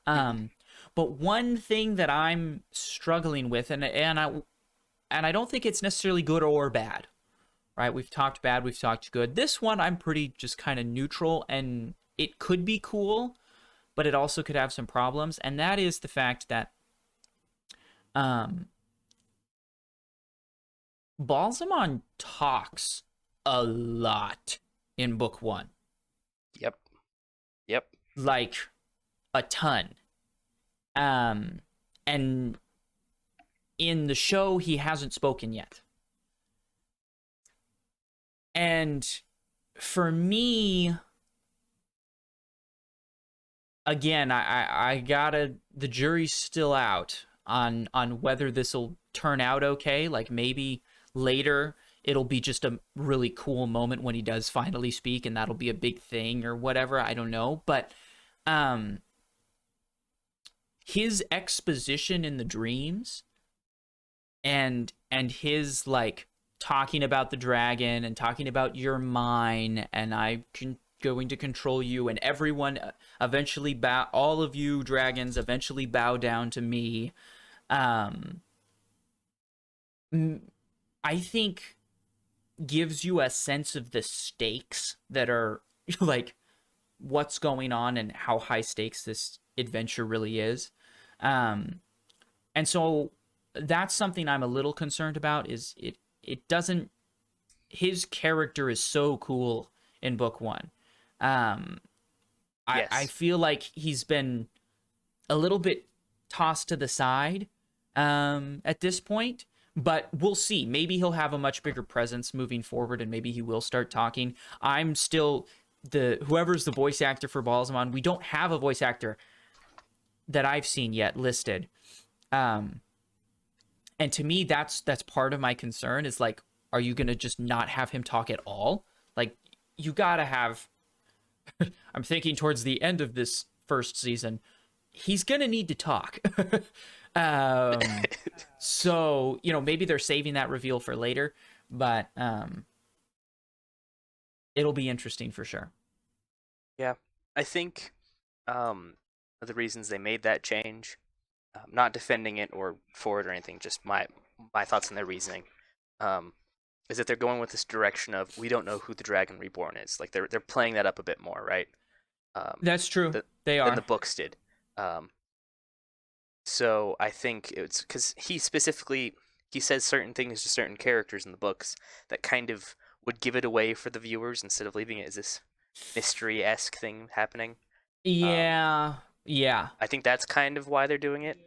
But one thing that I'm struggling with, and I don't think it's necessarily good or bad, right? We've talked bad, we've talked good. This one, I'm pretty just kind of neutral, and it could be cool, but it also could have some problems, and that is the fact that Balsamon talks a lot in book 1. Yep. Like a ton. And in the show he hasn't spoken yet. And for me, again, I gotta, the jury's still out on whether this'll turn out okay. Like maybe later it'll be just a really cool moment when he does finally speak, and that'll be a big thing or whatever. I don't know. But his exposition in the dreams and his like talking about the dragon and talking about you're mine and I'm going to control you, and everyone eventually all of you dragons eventually bow down to me. I think gives you a sense of the stakes that are like what's going on and how high stakes this adventure really is. And so that's something I'm a little concerned about, is it doesn't, his character is so cool in book 1. I feel like he's been a little bit tossed to the side at this point. But we'll see. Maybe he'll have a much bigger presence moving forward, and maybe he will start talking. I'm still whoever's the voice actor for Balsamon. We don't have a voice actor that I've seen yet listed. And to me, that's part of my concern, is like, are you gonna just not have him talk at all? Like, you gotta have. I'm thinking towards the end of this first season, he's gonna need to talk. So, maybe they're saving that reveal for later, but it'll be interesting for sure. Yeah, I think the reasons they made that change, not defending it or for it or anything, just my thoughts on their reasoning, is that they're going with this direction of we don't know who the Dragon Reborn is. Like they're playing that up a bit more, right? That's true. They are. Than the books did. So I think it's because he says certain things to certain characters in the books that kind of would give it away for the viewers instead of leaving it as this mystery-esque thing happening. Yeah. I think that's kind of why they're doing it.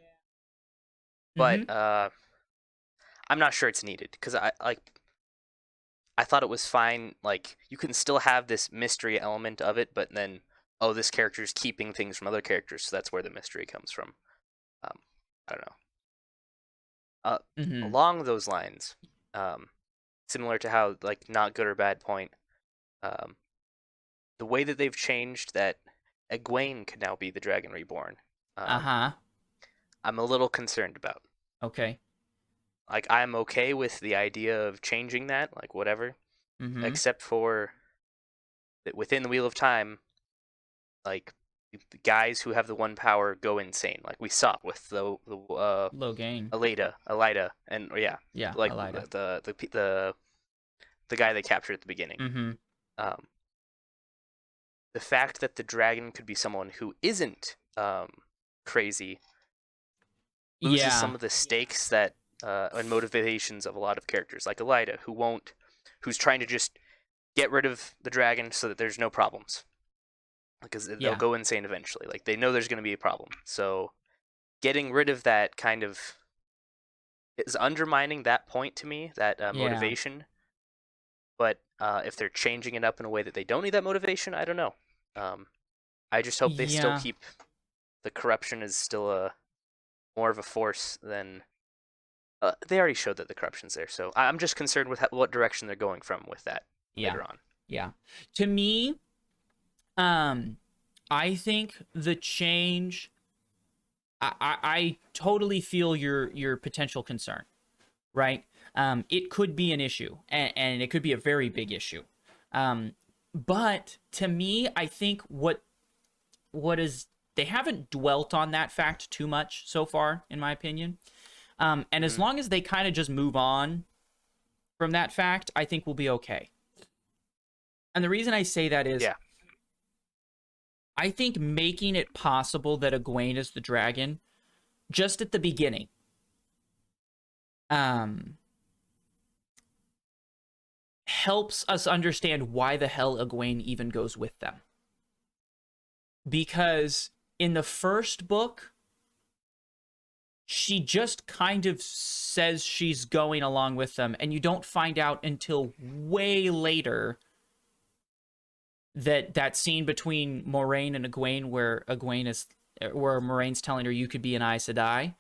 But I'm not sure it's needed, because I thought it was fine. Like, you can still have this mystery element of it, but then, this character's keeping things from other characters, so that's where the mystery comes from. I don't know. Along those lines, similar to how, like, not good or bad point, the way that they've changed that Egwene could now be the Dragon Reborn, I'm a little concerned about. Okay. Like, I'm okay with the idea of changing that, like, whatever, except for that within the Wheel of Time, like, the guys who have the one power go insane, like we saw with the Logain, Elida, and yeah, like Elida. the the guy they captured at the beginning. Mm-hmm. The fact that the dragon could be someone who isn't crazy loses some of the stakes that and motivations of a lot of characters, like Elida, who's trying to just get rid of the dragon so that there's no problems, because they'll go insane eventually. Like, they know there's going to be a problem, so getting rid of that kind of is undermining that point to me, that motivation. But if they're changing it up in a way that they don't need that motivation, I don't know. I just hope they still keep the corruption is still more of a force than they already showed that the corruption's there. So I'm just concerned with what direction they're going from with that later on. Yeah. To me, I think the change. I totally feel your potential concern, right? It could be an issue, and it could be a very big issue. But to me, I think what is, they haven't dwelt on that fact too much so far, in my opinion. And as long as they kind of just move on from that fact, I think we'll be okay. And the reason I say that is, I think making it possible that Egwene is the dragon, just at the beginning, helps us understand why the hell Egwene even goes with them. Because in the first book, she just kind of says she's going along with them, and you don't find out until way later that scene between Moraine and Egwene, where Moraine's telling her you could be an Aes Sedai.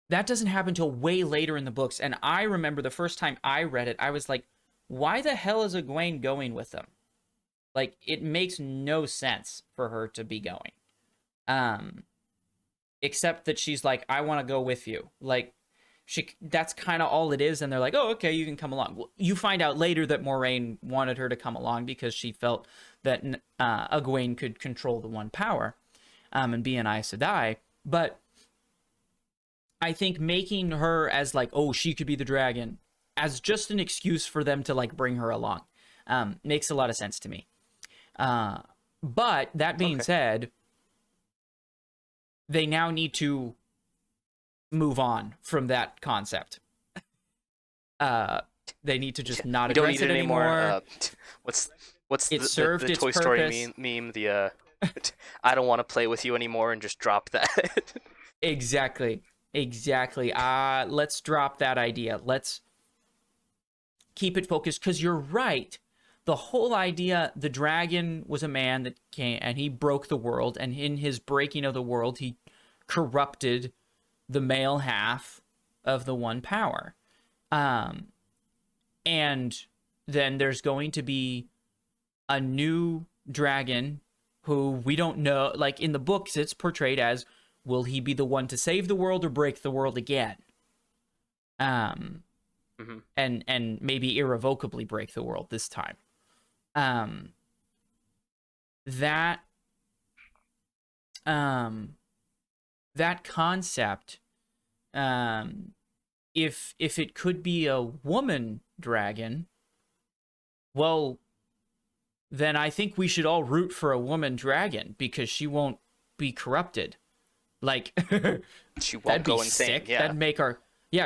That doesn't happen until way later in the books. And I remember the first time I read it, I was like, why the hell is Egwene going with them? Like, it makes no sense for her to be going. Except that she's like, I want to go with you. Like, that's kind of all it is. And they're like, oh, okay, you can come along. Well, you find out later that Moraine wanted her to come along because she felt that Egwene could control the one power and be an Aes Sedai. But I think making her as like, oh, she could be the dragon, as just an excuse for them to like bring her along, makes a lot of sense to me. But that being said, they now need to move on from that concept. They need to just not address it anymore. What's the Toy Story meme? The I don't want to play with you anymore, and just drop that. Exactly. Let's drop that idea. Let's keep it focused, because you're right. The whole idea, the dragon was a man that came and he broke the world, and in his breaking of the world, he corrupted the male half of the one power. And then there's going to be a new dragon who we don't know. Like, in the books, it's portrayed as, will he be the one to save the world or break the world again? And maybe irrevocably break the world this time. That concept, if it could be a woman dragon, well, then I think we should all root for a woman dragon, because she won't be corrupted. Like, she won't go insane. Sick. Yeah. That'd make our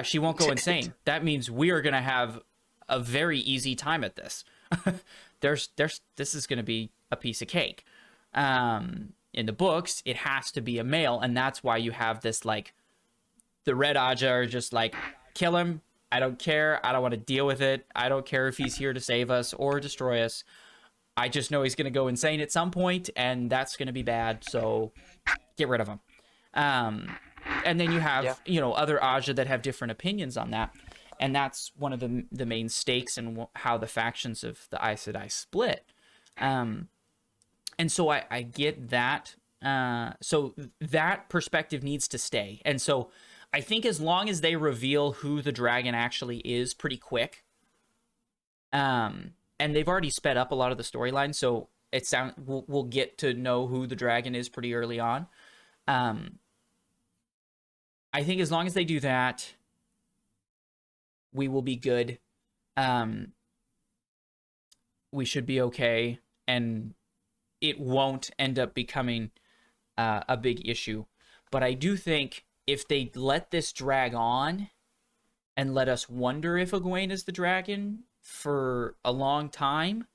she won't go insane. That means we are gonna have a very easy time at this. This is gonna be a piece of cake. In the books, it has to be a male, and that's why you have this, like, the Red Aja are just like, kill him. I don't care. I don't want to deal with it. I don't care if he's here to save us or destroy us. I just know he's going to go insane at some point, and that's going to be bad, so get rid of him. And then you have, other Aja that have different opinions on that, and that's one of the main stakes in how the factions of the Aes Sedai split. And so I get that. So that perspective needs to stay. And so I think as long as they reveal who the dragon actually is pretty quick, and they've already sped up a lot of the storyline, so we'll get to know who the dragon is pretty early on. I think as long as they do that, We will be good. We should be okay, and it won't end up becoming a big issue. But I do think if they let this drag on and let us wonder if Egwene is the dragon for a long time,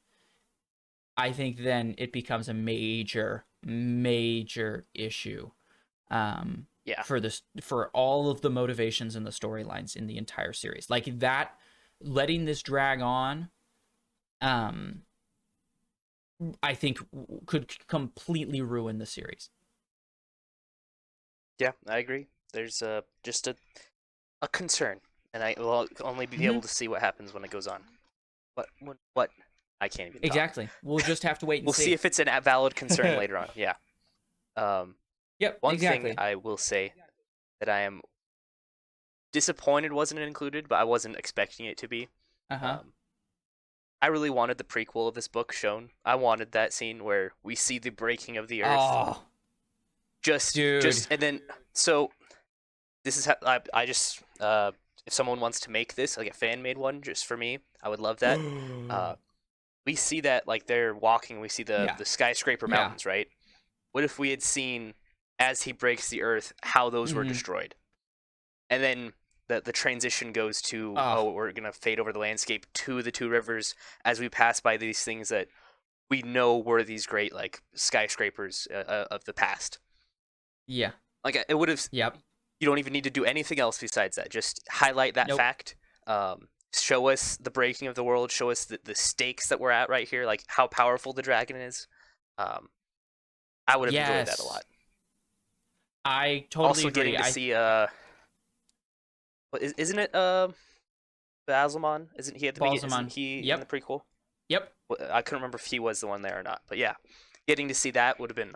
I think then it becomes a major issue. For all of the motivations and the storylines in the entire series, like that, letting this drag on, I think could completely ruin the series. Yeah, I agree. There's just a concern, and I will only be able to see what happens when it goes on. What? I can't even talk. Exactly. We'll just have to wait and we'll see if it's a valid concern later on. Yeah. Yep. One exactly. thing I will say that I am disappointed wasn't included, but I wasn't expecting it to be. I really wanted the prequel of this book shown. I wanted that scene where we see the breaking of the earth. Oh, just and then so this is how I just if someone wants to make this like a fan made one just for me, I would love that. We see that like they're walking, we see the skyscraper mountains, right? What if we had seen as he breaks the earth how those were destroyed, and then the transition goes to we're gonna fade over the landscape to the two rivers as we pass by these things that we know were these great like skyscrapers of the past. Yeah, like it would have. Yep. You don't even need to do anything else besides that. Just highlight that fact. Show us the breaking of the world. Show us the stakes that we're at right here. Like how powerful the dragon is. I would have enjoyed that a lot. I totally also agree. Getting to see isn't it Basilmon? Isn't he at the beginning? Isn't he in the prequel? Yep. I couldn't remember if he was the one there or not. But yeah, getting to see that would have been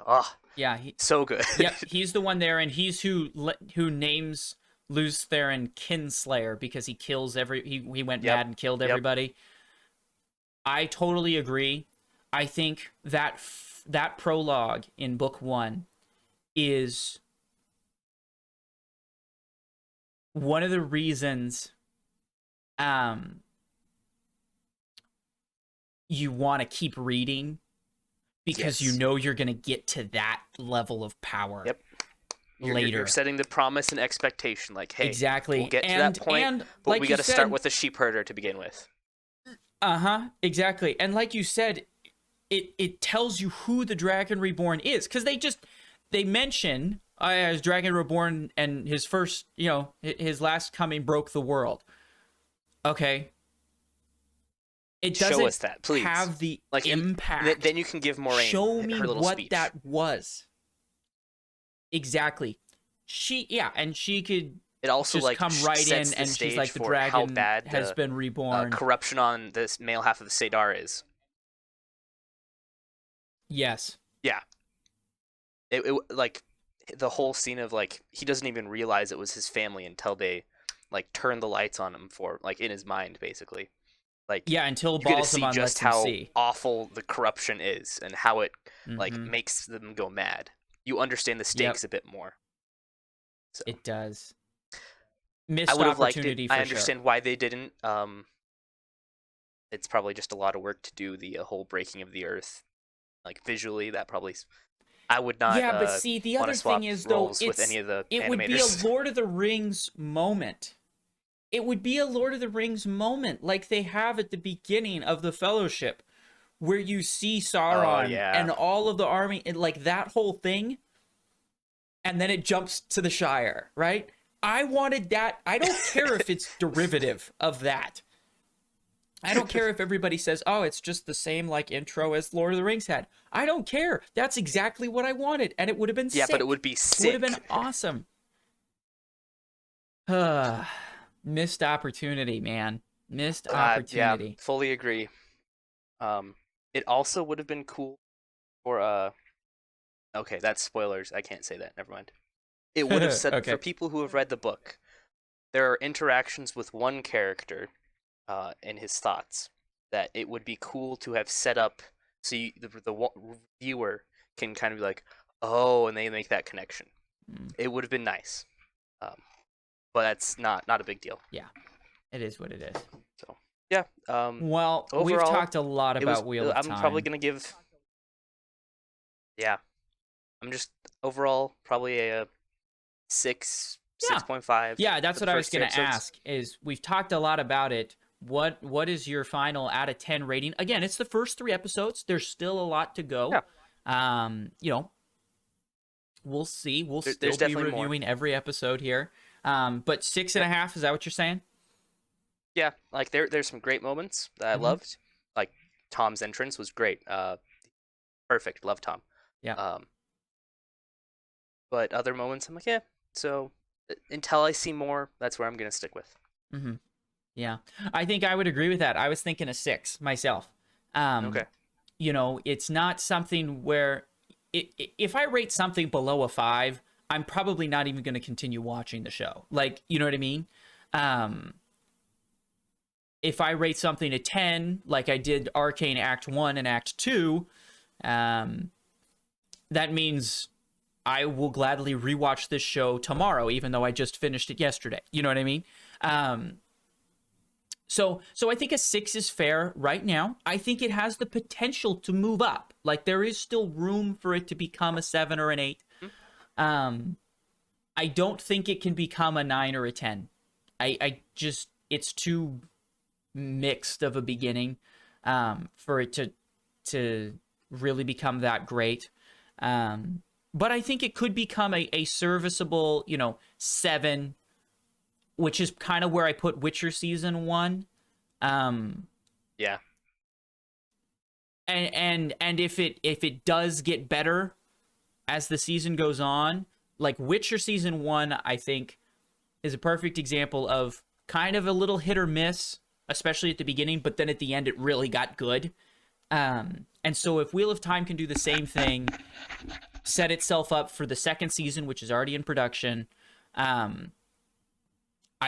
so good. Yep, he's the one there, and he's who names Lews Therin Kinslayer because he kills he went mad and killed everybody. I totally agree. I think that that prologue in book 1 is one of the reasons you want to keep reading, because you know you're going to get to that level of power. Later. You're setting the promise and expectation, like, hey, exactly. We'll get to that point, but like we got to start with a sheep herder to begin with. Exactly. And like you said, it tells you who the Dragon Reborn is, because they mention as Dragon Reborn and his first, his last coming broke the world. Okay. It doesn't show us that, please. Have the impact. Then you can give Moraine show me her little what speech. That was. Exactly. And she could it also just come right in, and she's like, the dragon has been reborn. Corruption on this male half of the Shadar is. Yes. Yeah. It like the whole scene of like he doesn't even realize it was his family until they like turn the lights on him for like in his mind basically. Like until you get to see Balsamon just how awful the corruption is and how it like makes them go mad. You understand the stakes a bit more. So. It does. Missed I would have liked opportunity it. for I understand why they didn't. It's probably just a lot of work to do the whole breaking of the earth, like visually. That probably. I would not. Yeah, but see, the other thing is though, with any of the it would be a Lord of the Rings moment. It would be a Lord of the Rings moment, like they have at the beginning of the Fellowship, where you see Sauron and all of the army, and like that whole thing, and then it jumps to the Shire, right? I wanted that. I don't care if it's derivative of that. I don't care if everybody says, oh, it's just the same like intro as Lord of the Rings had. I don't care. That's exactly what I wanted, and it would have been sick. Yeah, but it would be sick. It would have been awesome. Missed opportunity, man. Missed opportunity. Yeah, fully agree. It also would have been cool for okay, that's spoilers. I can't say that. Never mind. It would have said for people who have read the book, there are interactions with one character and his thoughts that it would be cool to have set up so the viewer can kind of be like, oh, and they make that connection. It would have been nice. But that's not a big deal. Yeah. It is what it is. So yeah. Well, overall, we've talked a lot about Wheel of I'm Time. probably gonna give. Yeah, I'm just overall probably a 6.5. Yeah, that's for the what I was first 3 going to episodes. ask. Is we've talked a lot about it. What is your final out of 10 rating? Again, it's the first 3 episodes. There's still a lot to go. Yeah. We'll see. We'll There's still be definitely reviewing more. every episode here. But 6.5, is that what you're saying? Yeah, like there's some great moments that I loved. Like Tom's entrance was great. Perfect. Love Tom. Yeah. But other moments I'm like, yeah. So until I see more, that's where I'm gonna stick with. Mm-hmm. Yeah, I think I would agree with that. I was thinking a 6 myself. Okay. It's not something where if I rate something below a 5, I'm probably not even going to continue watching the show. Like, you know what I mean? If I rate something a 10, like I did Arcane Act 1 and Act 2, that means I will gladly rewatch this show tomorrow, even though I just finished it yesterday. You know what I mean? So I think a 6 is fair right now. I think it has the potential to move up. Like, there is still room for it to become a 7 or an 8. I don't think it can become a 9 or a 10. I just, it's too mixed of a beginning for it to really become that great. But I think it could become a serviceable, 7, which is kind of where I put Witcher season 1. Yeah. And if it does get better as the season goes on, like Witcher season 1, I think is a perfect example of kind of a little hit or miss, especially at the beginning, but then at the end it really got good. And so if Wheel of Time can do the same thing, set itself up for the second season, which is already in production, I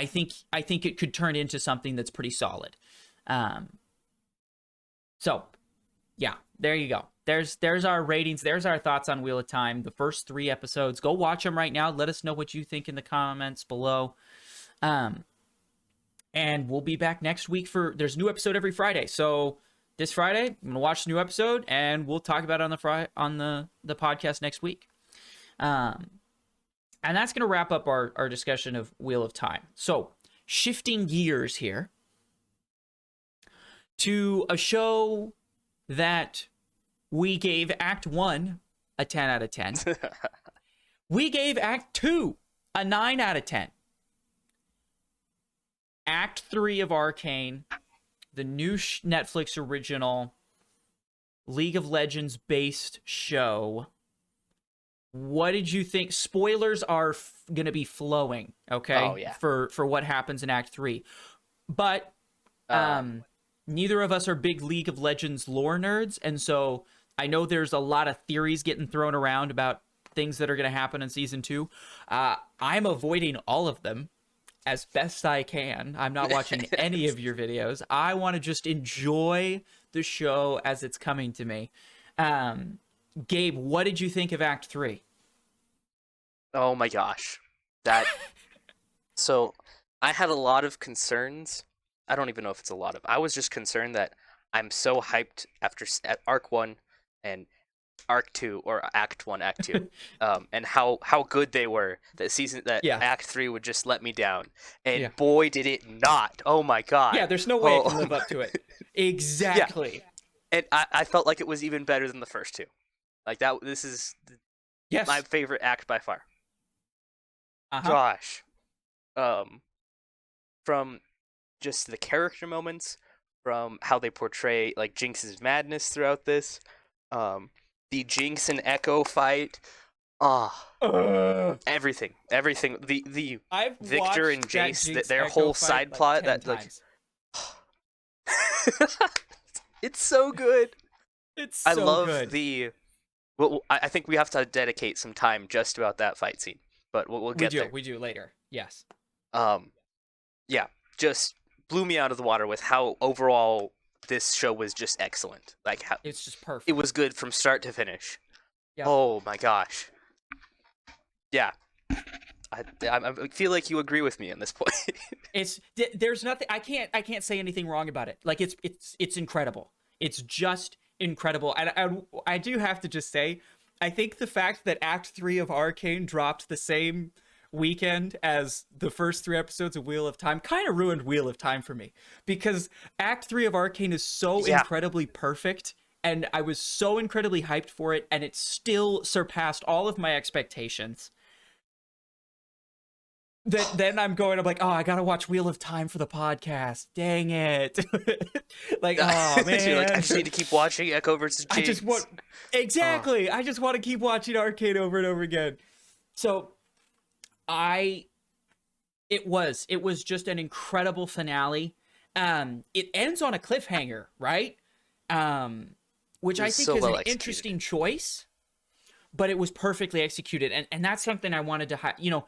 think it could turn into something that's pretty solid. So yeah, there you go. There's our ratings. There's our thoughts on Wheel of Time. The first 3 episodes. Go watch them right now. Let us know what you think in the comments below. And we'll be back next week there's a new episode every Friday. So this Friday, I'm gonna watch the new episode and we'll talk about it on the podcast next week. And that's gonna wrap up our discussion of Wheel of Time. So shifting gears here to a show that we gave Act 1 a 10 out of 10. We gave Act 2 a 9 out of 10. Act 3 of Arcane, the new Netflix original League of Legends based show. What did you think? Spoilers are going to be flowing, okay? Oh, yeah. For what happens in Act 3. But neither of us are big League of Legends lore nerds, and so I know there's a lot of theories getting thrown around about things that are going to happen in Season 2. I'm avoiding all of them as best I can. I'm not watching any of your videos. I want to just enjoy the show as it's coming to me. Gabe, what did you think of Act 3? Oh my gosh. So I had a lot of concerns. I don't even know if it's a lot of. I was just concerned that I'm so hyped at Arc 1 and Arc 2 or Act 1, Act 2, and how good they were that Act 3 would just let me down. And boy did it not. Oh my god. Yeah, there's no way it can live up to it. Exactly. Yeah. And I felt like it was even better than the first 2. Like this is my favorite act by far. Gosh. From just the character moments, from how they portray like Jinx's madness throughout this, the Jinx and Ekko fight, everything. The I've Victor and Jace, their whole side plot that times. It's so good. It's so good. I love the. Well, I think we have to dedicate some time just about that fight scene, but we'll get there. We do later. Yes. Yeah, just blew me out of the water with how overall this show was just excellent. Like how it's just perfect. It was good from start to finish. Yep. Oh my gosh. Yeah. I feel like you agree with me on this point. There's nothing I can't say anything wrong about it. Like it's incredible. It's just incredible. And I do have to just say, I think the fact that Act 3 of Arcane dropped the same weekend as the first 3 episodes of Wheel of Time kind of ruined Wheel of Time for me, because Act 3 of Arcane is so incredibly perfect, and I was so incredibly hyped for it, and it still surpassed all of my expectations. Then I'm like, oh, I gotta watch Wheel of Time for the podcast. Dang it. Like, oh, man. You're like, I just need to keep watching Ekko versus Jinx. I just want to keep watching Arcane over and over again. So, it was just an incredible finale. It ends on a cliffhanger, right? Which I think is an interesting choice, but it was perfectly executed. And that's something I wanted to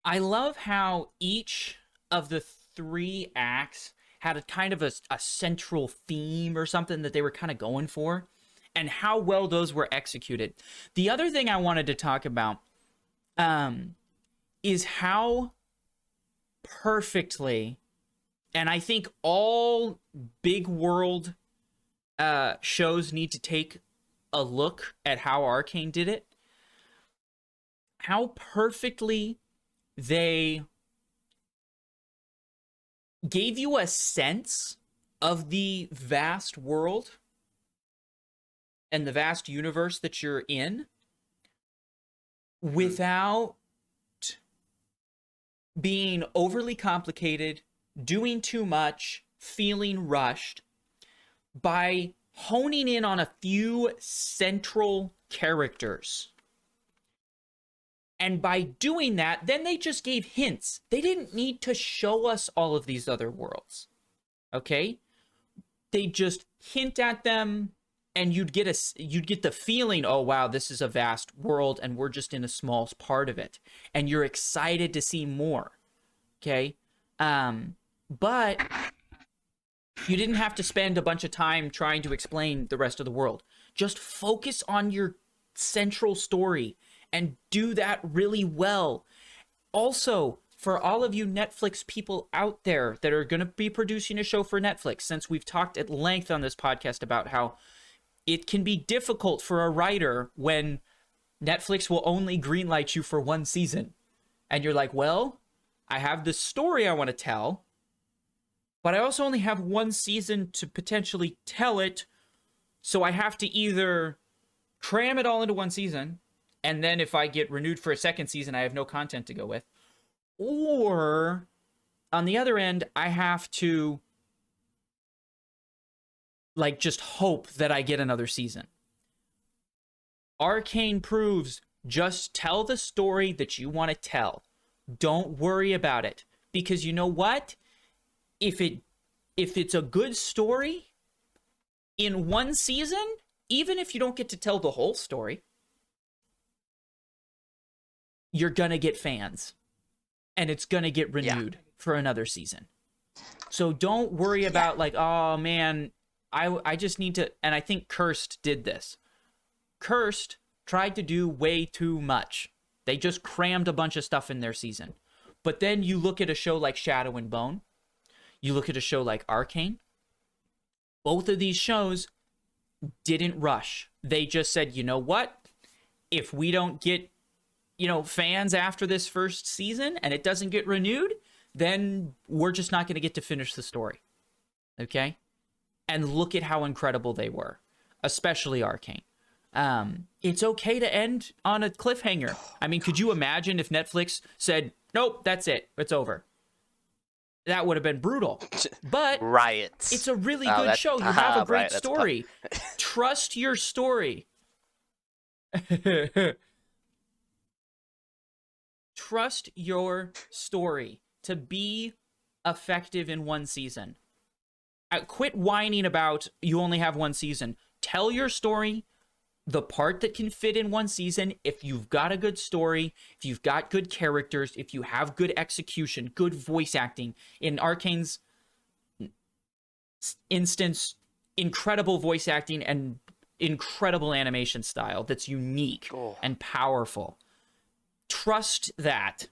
I love how each of the 3 acts had a kind of a central theme or something that they were kind of going for, and how well those were executed. The other thing I wanted to talk about is how perfectly, and I think all big world shows need to take a look at how Arcane did it, how perfectly they gave you a sense of the vast world and the vast universe that you're in without being overly complicated, doing too much, feeling rushed, by honing in on a few central characters. And by doing that, then they just gave hints. They didn't need to show us all of these other worlds. Okay? They just hint at them, and you'd get the feeling, oh wow, this is a vast world and we're just in a small part of it. And you're excited to see more. Okay? But you didn't have to spend a bunch of time trying to explain the rest of the world. Just focus on your central story and do that really well. Also, for all of you Netflix people out there that are going to be producing a show for Netflix, since we've talked at length on this podcast about how it can be difficult for a writer when Netflix will only greenlight you for 1 season. And you're like, well, I have this story I want to tell, but I also only have 1 season to potentially tell it, so I have to either cram it all into 1 season, and then if I get renewed for a 2nd season, I have no content to go with. Or, on the other end, I have to, like, just hope that I get another season. Arcane proves, just tell the story that you want to tell. Don't worry about it. Because you know what? If it's a good story, in 1 season, even if you don't get to tell the whole story, you're gonna get fans, and it's gonna get renewed for another season. So don't worry about like, oh man, I just need to. And I think Cursed did this. Cursed tried to do way too much. They just crammed a bunch of stuff in their season. But then you look at a show like Shadow and Bone, you look at a show like Arcane. Both of these shows didn't rush. They just said, you know what? If we don't get fans after this first season and it doesn't get renewed, then we're just not going to get to finish the story. Okay? And look at how incredible they were, especially Arcane. It's okay to end on a cliffhanger. I mean, could you imagine if Netflix said, nope, that's it, it's over? That would have been brutal. But riots. It's a really good show. You have a great story. Trust your story. Trust your story to be effective in 1 season. Quit whining about you only have 1 season. Tell your story, the part that can fit in 1 season. If you've got a good story, if you've got good characters, if you have good execution, good voice acting. In Arcane's instance, incredible voice acting and incredible animation style that's unique and powerful. Trust that.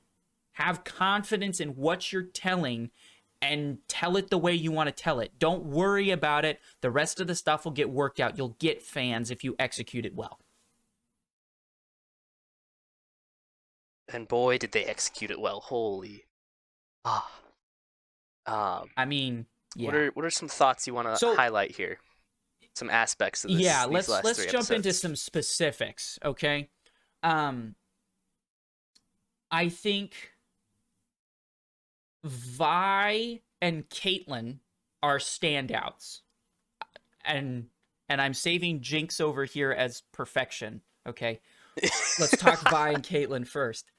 Have confidence in what you're telling and tell it the way you want to tell it. Don't worry about it. The rest of the stuff will get worked out. You'll get fans if you execute it well. And boy, did they execute it well. Holy. I mean, yeah. What are some thoughts you want to highlight here? Some aspects of this. Yeah, let's jump into some specifics, okay? I think Vi and Caitlyn are standouts. And I'm saving Jinx over here as perfection, okay? Let's talk Vi and Caitlyn first.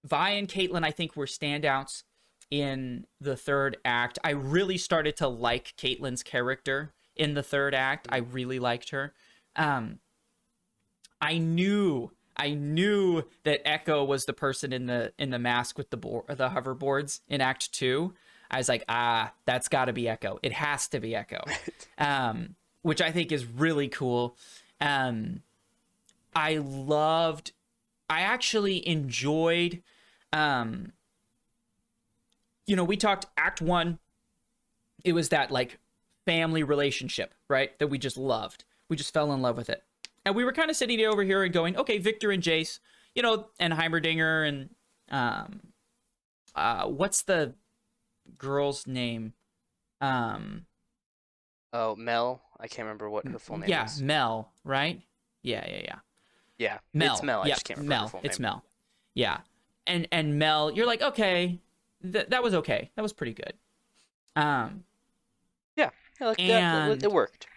Vi and Caitlyn, I think, were standouts in the third act. I really started to like Caitlyn's character in the third act. I really liked her. I knew that Ekko was the person in the mask with the hoverboards in Act 2. I was like, that's got to be Ekko. It has to be Ekko, which I think is really cool. I actually enjoyed, we talked Act 1. It was that like family relationship, right? That we just loved. We just fell in love with it. And we were kind of sitting over here and going, okay, Victor and Jace, and Heimerdinger and what's the girl's name? Mel. I can't remember what her full name is. Yeah, Mel, right? Yeah. Yeah, Mel. It's Mel. I just can't remember her full name. It's Mel. Yeah. And Mel, you're like, okay, that was okay. That was pretty good. It worked.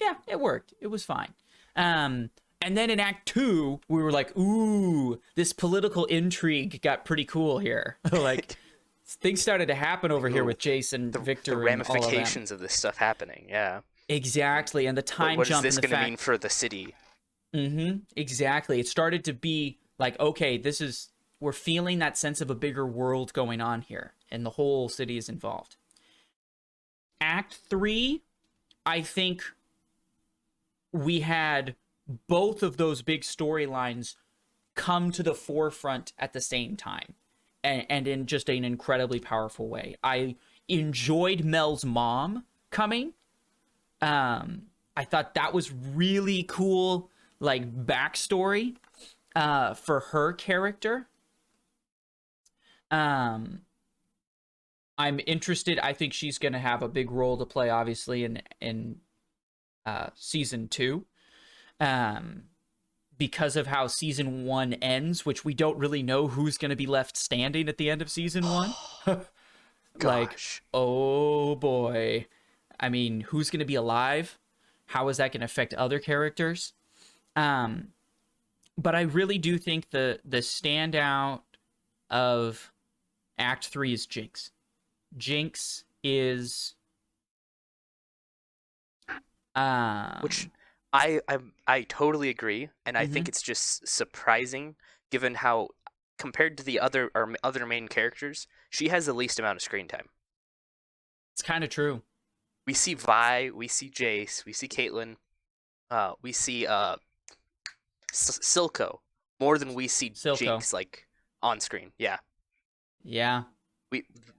Yeah, it worked. It was fine. And then in Act 2, we were like, ooh, this political intrigue got pretty cool here. Like, things started to happen over here with Jace and Victor. The ramifications of this stuff happening, yeah. Exactly, and the time jump. What is this going to mean for the city? Mm-hmm, exactly. It started to be like, okay, we're feeling that sense of a bigger world going on here, and the whole city is involved. Act 3, I think we had both of those big storylines come to the forefront at the same time, and in just an incredibly powerful way. I enjoyed Mel's mom coming. I thought that was really cool, like, backstory for her character. I'm interested. I think she's going to have a big role to play, obviously, in season 2. Because of how season 1 ends, which we don't really know who's going to be left standing at the end of season 1. Like, oh boy. I mean, who's going to be alive? How is that going to affect other characters? But I really do think the standout of Act 3 is Jinx. Jinx is which I totally agree, and I think it's just surprising given how, compared to the other main characters, she has the least amount of screen time. It's kind of true. We see Vi, we see Jace, we see Caitlyn, we see Silco more than we see Jinx, like, on screen. Yeah.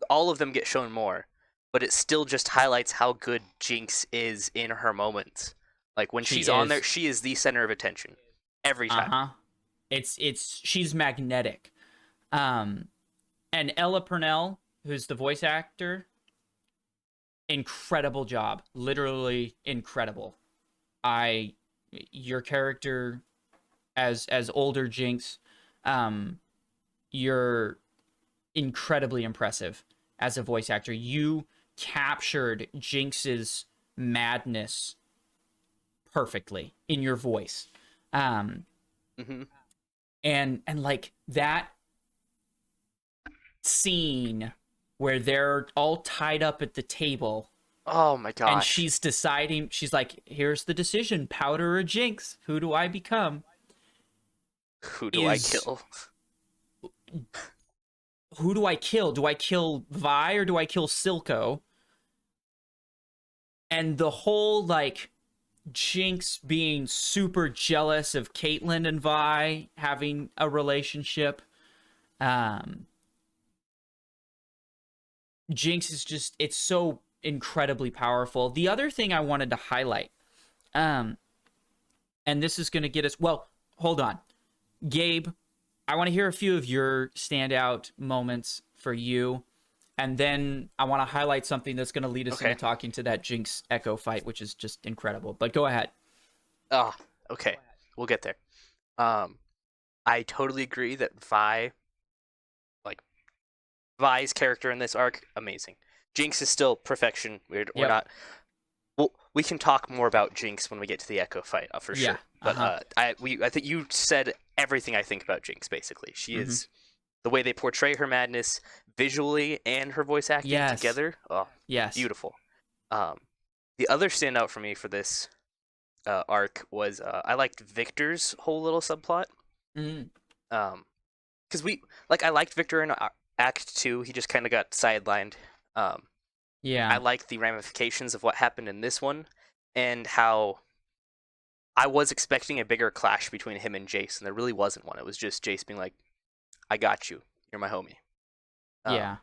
All of them get shown more, but it still just highlights how good Jinx is in her moments. Like, when she's on there, she is the center of attention every time. She's magnetic. And Ella Purnell, who's the voice actor, incredible job. Literally incredible. Your character as older Jinx, you're incredibly impressive as a voice actor. You captured Jinx's madness perfectly in your voice. And like that scene where they're all tied up at the table. Oh my gosh. And she's deciding, she's like, here's the decision, Powder or Jinx, who do I become? Who do I kill? Who do I kill? Do I kill Vi or do I kill Silco? And the whole, like, Jinx being super jealous of Caitlyn and Vi having a relationship. Jinx is just, it's so incredibly powerful. The other thing I wanted to highlight, and this is going to get us, well, hold on. Gabe, I want to hear a few of your standout moments for you. And then I want to highlight something that's going to lead us into talking to that Jinx Ekko fight, which is just incredible. But go ahead. Okay. We'll get there. I totally agree that Vi's character in this arc, amazing. Jinx is still perfection. We're not. Well, we can talk more about Jinx when we get to the Ekko fight, for sure. But I think you said everything I think about Jinx. Basically, she is the way they portray her madness visually and her voice acting together. Oh, yes, beautiful. The other standout for me for this arc was I liked Victor's whole little subplot. Because I liked Victor in Act 2. He just kind of got sidelined. I liked the ramifications of what happened in this one, and how I was expecting a bigger clash between him and Jace, and there really wasn't one. It was just Jace being like, "I got you. You're my homie." I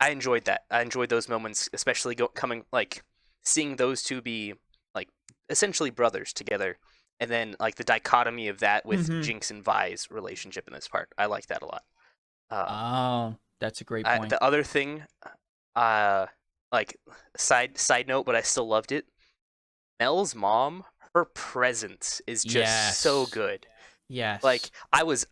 enjoyed that. I enjoyed those moments, especially seeing those two be like essentially brothers together, and then like the dichotomy of that with Jinx and Vi's relationship in this part. I like that a lot. That's a great point. The other thing, side note, but I still loved it. Mel's mom, her presence is just so good. Yes. Like I was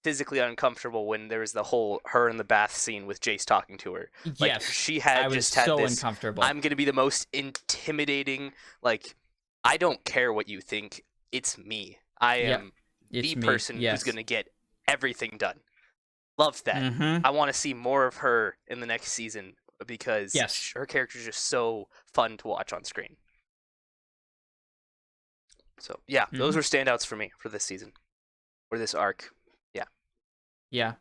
physically uncomfortable when there was the whole her in the bath scene with Jace talking to her. Like she had this uncomfortable. I'm gonna be the most intimidating. Like I don't care what you think. It's me. I am the person who's gonna get everything done. Loved that. I want to see more of her in the next season because her character is just so fun to watch on screen. So those were standouts for me for this season or this arc. Yeah.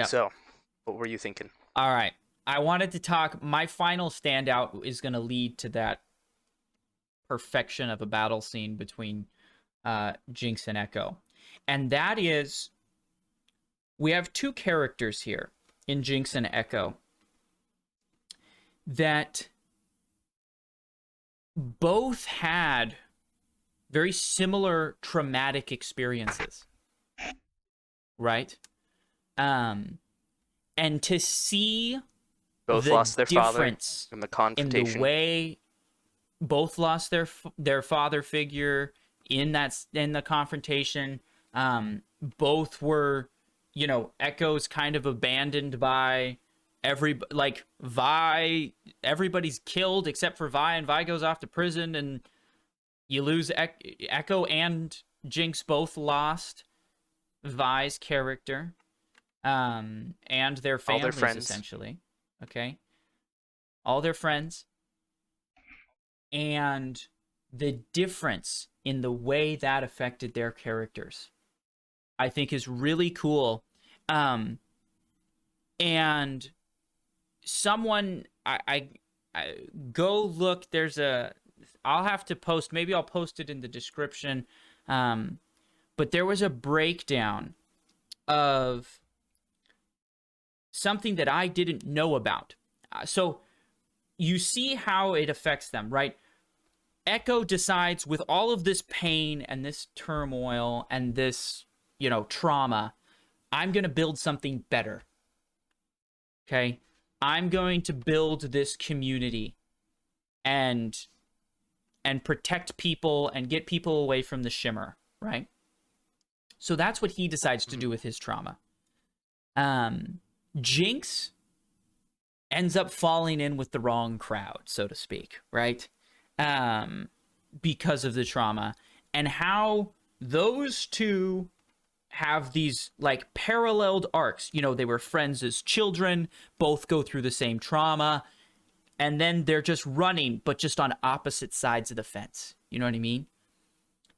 So, what were you thinking? All right. I wanted to talk. My final standout is going to lead to that perfection of a battle scene between Jinx and Ekko. And that is, we have two characters here in Jinx and Ekko that both had very similar traumatic experiences. Right? And to see both lost their father in the confrontation. In the way both lost their father figure in the confrontation. Both were, Ekko's kind of abandoned by Vi. Everybody's killed except for Vi, and Vi goes off to prison, and you lose Ekko and Jinx both lost Vi's character, and their families, essentially. Okay. All their friends. And the difference in the way that affected their characters, I think, is really cool. And someone, I go look, I'll have to post, maybe I'll post it in the description, but there was a breakdown of something that I didn't know about. So you see how it affects them, right? Ekko decides, with all of this pain and this turmoil and this, trauma, I'm going to build something better. Okay? I'm going to build this community and protect people and get people away from the Shimmer, right? So that's what he decides to do with his trauma. Jinx ends up falling in with the wrong crowd, so to speak, right? Because of the trauma. And how those two have these, paralleled arcs. They were friends as children, both go through the same trauma, and then they're just running, but just on opposite sides of the fence. You know what I mean?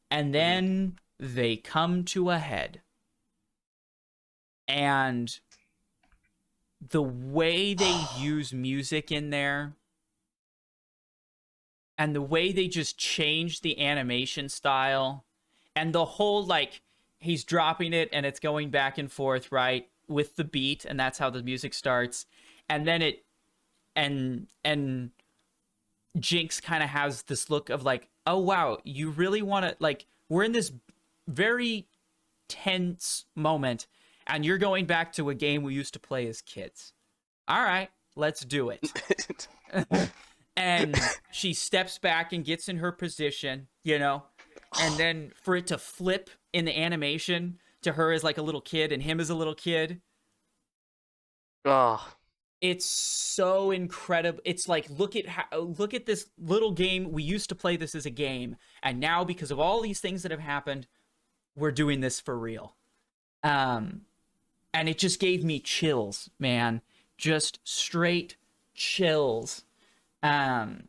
And then they come to a head. And the way they use music in there, and the way they just changed the animation style and the whole, like, he's dropping it and it's going back and forth, right, with the beat, and that's how the music starts. And then it and Jinx kind of has this look of like, oh wow, you really want to, like, we're in this very tense moment and you're going back to a game we used to play as kids. All right, let's do it. And she steps back and gets in her position, you know, and then for it to flip in the animation to her as like a little kid and him as a little kid. Oh, it's so incredible. It's like, look at this little game. We used to play this as a game, and now because of all these things that have happened, we're doing this for real. And it just gave me chills, man. Just straight chills. And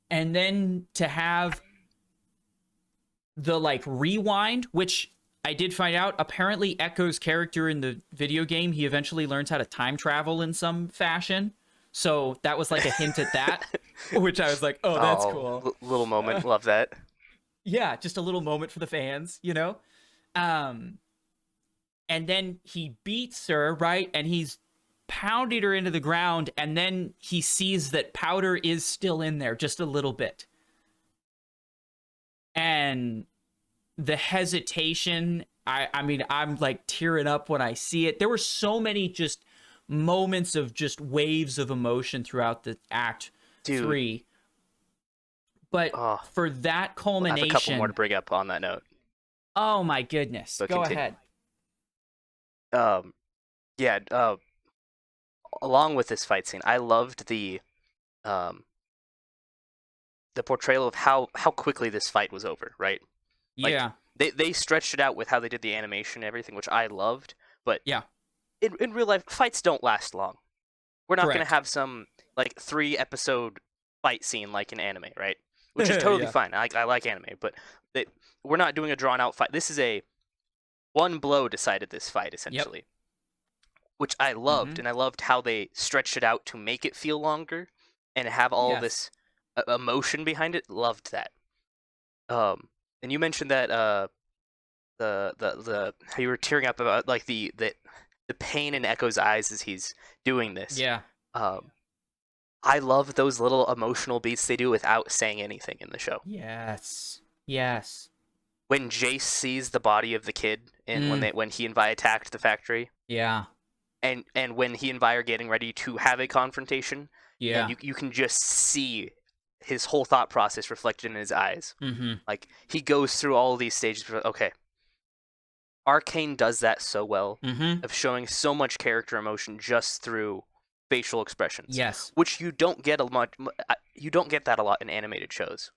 then to have the like rewind, which I did find out, apparently Ekko's character in the video game, he eventually learns how to time travel in some fashion. So that was like a hint at that, which I was like, oh, that's cool. Little moment. Love that. Yeah, just a little moment for the fans, you know? And then he beats her, right? And he's pounded her into the ground, and then he sees that powder is still in there, just a little bit. And the hesitation, I mean, I'm like tearing up when I see it. There were so many just moments of just waves of emotion throughout the act 3. But for that culmination, I have a couple more to bring up on that note. Oh my goodness. So go continue. ahead. Along with this fight scene, I loved the portrayal of how quickly this fight was over, right? Yeah. Like, they stretched it out with how they did the animation and everything, which I loved, but yeah, in real life, fights don't last long. We're not going to Correct. have some like 3-episode fight scene like in anime, right? Which is totally fine. I like anime, but we're not doing a drawn out fight. This is a one blow decided this fight, essentially. Which I loved, and I loved how they stretched it out to make it feel longer and have all this emotion behind it. Loved that. And you mentioned that the how you were tearing up about like the pain in Ekko's eyes as he's doing this. Yeah. I love those little emotional beats they do without saying anything in the show. Yes. When Jace sees the body of the kid, and when he and Vi attacked the factory. Yeah. And when he and Vi are getting ready to have a confrontation, and you can just see his whole thought process reflected in his eyes. Mm-hmm. Like, he goes through all of these stages. Okay, Arcane does that so well, of showing so much character emotion just through facial expressions. Yes, which you don't get you don't get that a lot in animated shows.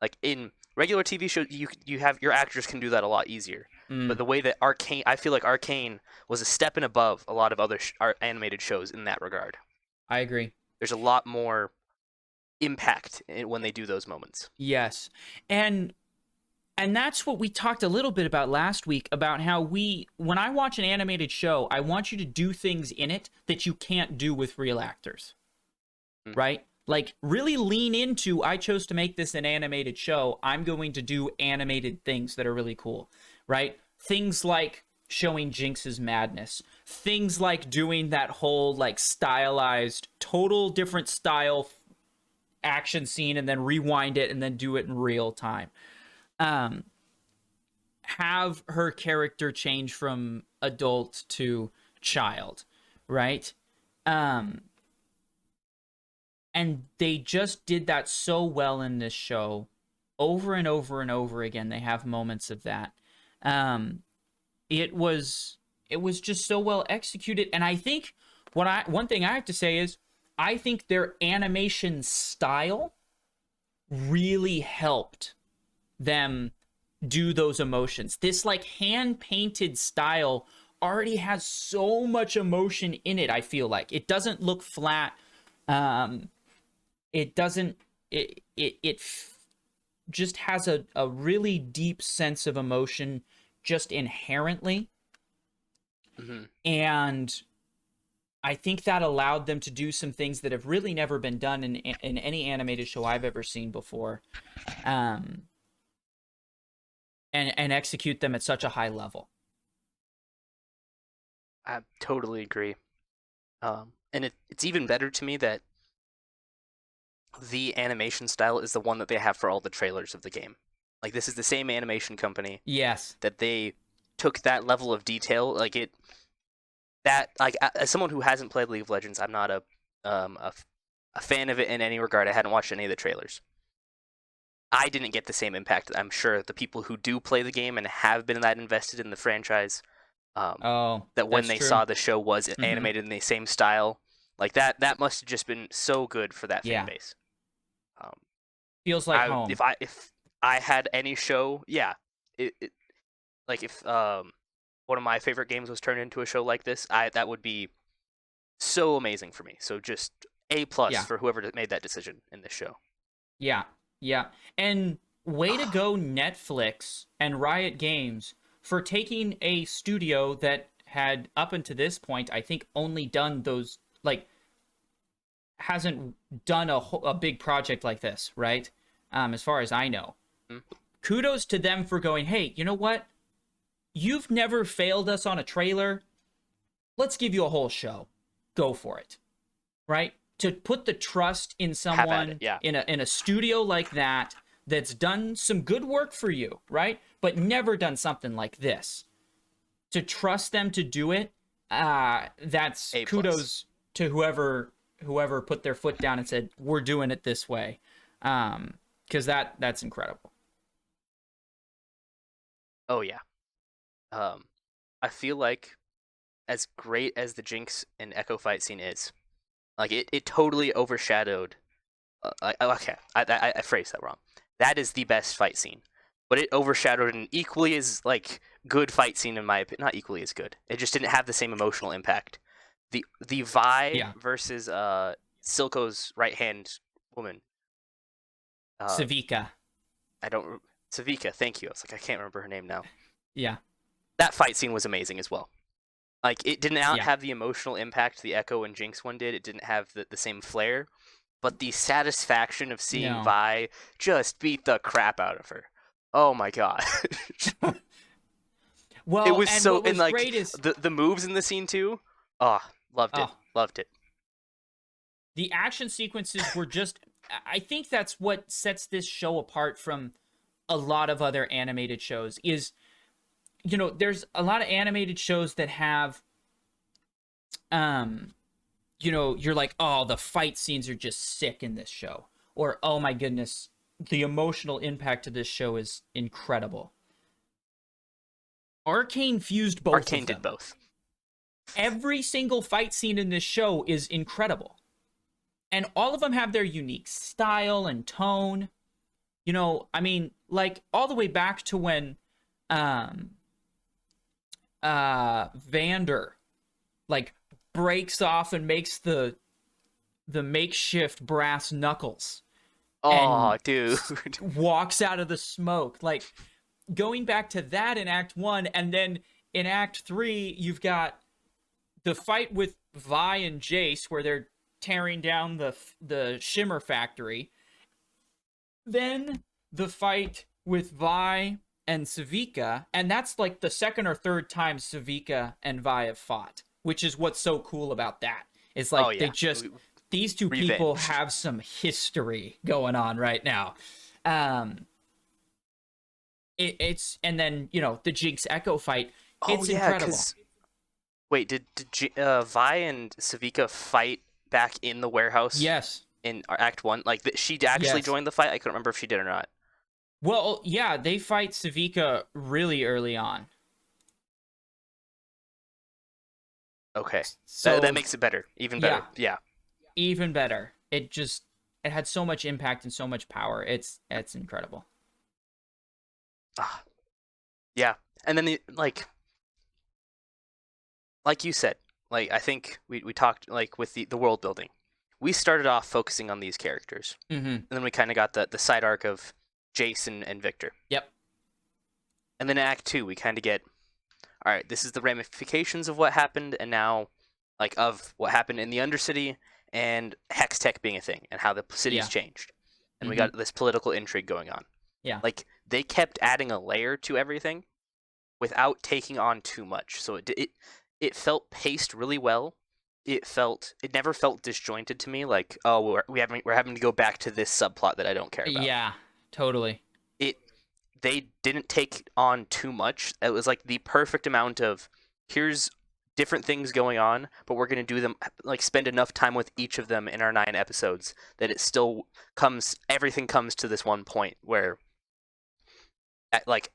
Like in regular TV shows, you have your actors can do that a lot easier. But the way that I feel like Arcane was a step and above a lot of other animated shows in that regard. I agree. There's a lot more impact when they do those moments. Yes, and that's what we talked a little bit about last week, about how when I watch an animated show, I want you to do things in it that you can't do with real actors, right? Like, really lean into, I chose to make this an animated show, I'm going to do animated things that are really cool, right? Things like showing Jinx's madness. Things like doing that whole, like, stylized, total different style action scene and then rewind it and then do it in real time. Have her character change from adult to child, right? And they just did that so well in this show. Over and over and over again, they have moments of that. It was just so well executed. And I think one thing I have to say is, I think their animation style really helped them do those emotions. This like hand-painted style already has so much emotion in it, I feel like. It doesn't look flat. It doesn't, it just has a really deep sense of emotion just inherently. And I think that allowed them to do some things that have really never been done in any animated show I've ever seen before, and execute them at such a high level. I totally agree. And it's even better to me that the animation style is the one that they have for all the trailers of the game. Like, this is the same animation company. Yes. That they took that level of detail, like it. That, like, as someone who hasn't played League of Legends, I'm not a fan of it in any regard. I hadn't watched any of the trailers. I didn't get the same impact. I'm sure the people who do play the game and have been that invested in the franchise, that when they saw the show was animated in the same style, like that must have just been so good for that fan base. Feels like home. If I had any show, like if one of my favorite games was turned into a show like this, that would be so amazing for me. So just A+ for whoever made that decision in this show. Yeah. And way to go, Netflix and Riot Games, for taking a studio that had, up until this point, I think only done those, like, hasn't done a big project like this, right? As far as I know. Mm-hmm. Kudos to them for going, hey, you know what? You've never failed us on a trailer. Let's give you a whole show. Go for it. Right? To put the trust in someone in a studio like that that's done some good work for you, right? But never done something like this. To trust them to do it, that's A+. Kudos to whoever put their foot down and said, we're doing it this way. Because that's incredible. Oh, yeah. I feel like, as great as the Jinx and Ekko fight scene is, like, it totally overshadowed... I phrased that wrong. That is the best fight scene. But it overshadowed an equally as, like, good fight scene, in my opinion. Not equally as good. It just didn't have the same emotional impact. The Vi versus Silco's right-hand woman. Savika. Savika, thank you. I was like, I can't remember her name now. Yeah. That fight scene was amazing as well. Like, it did not have the emotional impact the Ekko and Jinx one did. It didn't have the same flair. But the satisfaction of seeing Vi just beat the crap out of her. Oh my god. Well, it was and so... what was and, like, great is... the moves in the scene, too. Oh, loved it. Loved it. The action sequences were just... I think that's what sets this show apart from a lot of other animated shows is... You know, there's a lot of animated shows that have, you know, you're like, oh, the fight scenes are just sick in this show. Or, oh my goodness, the emotional impact of this show is incredible. Arcane fused both of them. Arcane did both. Every single fight scene in this show is incredible. And all of them have their unique style and tone. You know, I mean, like, all the way back to when... Vander like breaks off and makes the makeshift brass knuckles. Oh, dude. Walks out of the smoke. Like, going back to that in Act 1, and then in Act 3, you've got the fight with Vi and Jace, where they're tearing down the Shimmer Factory. Then the fight with Vi and Savika, and that's like the second or third time Savika and Vi have fought, which is what's so cool about that. It's like they just... These two people have some history going on right now. It's... And then, you know, the Jinx Ekko fight, it's incredible. Wait, did Vi and Savika fight back in the warehouse? Yes. In Act 1? Like, she actually joined the fight? I couldn't remember if she did or not. Well, yeah, they fight Savika really early on. Okay. So that makes it better. Even better. Yeah. Even better. It had so much impact and so much power. It's incredible. Yeah. And then, like you said, like, I think we talked, like, with the world building. We started off focusing on these characters. Mm-hmm. And then we kind of got the side arc of Jason and Victor. Yep. And then in Act 2, we kind of get, all right, this is the ramifications of what happened, and now like of what happened in the Undercity and Hex Tech being a thing and how the city's changed, and we got this political intrigue going on. Yeah, like they kept adding a layer to everything without taking on too much, so it felt paced really well. It never felt disjointed to me. Like, oh, we're having to go back to this subplot that I don't care about. Yeah, totally. They didn't take on too much. It was like the perfect amount of here's different things going on, but we're going to do them, like spend enough time with each of them in our 9 episodes that it still everything comes to this one point where, like,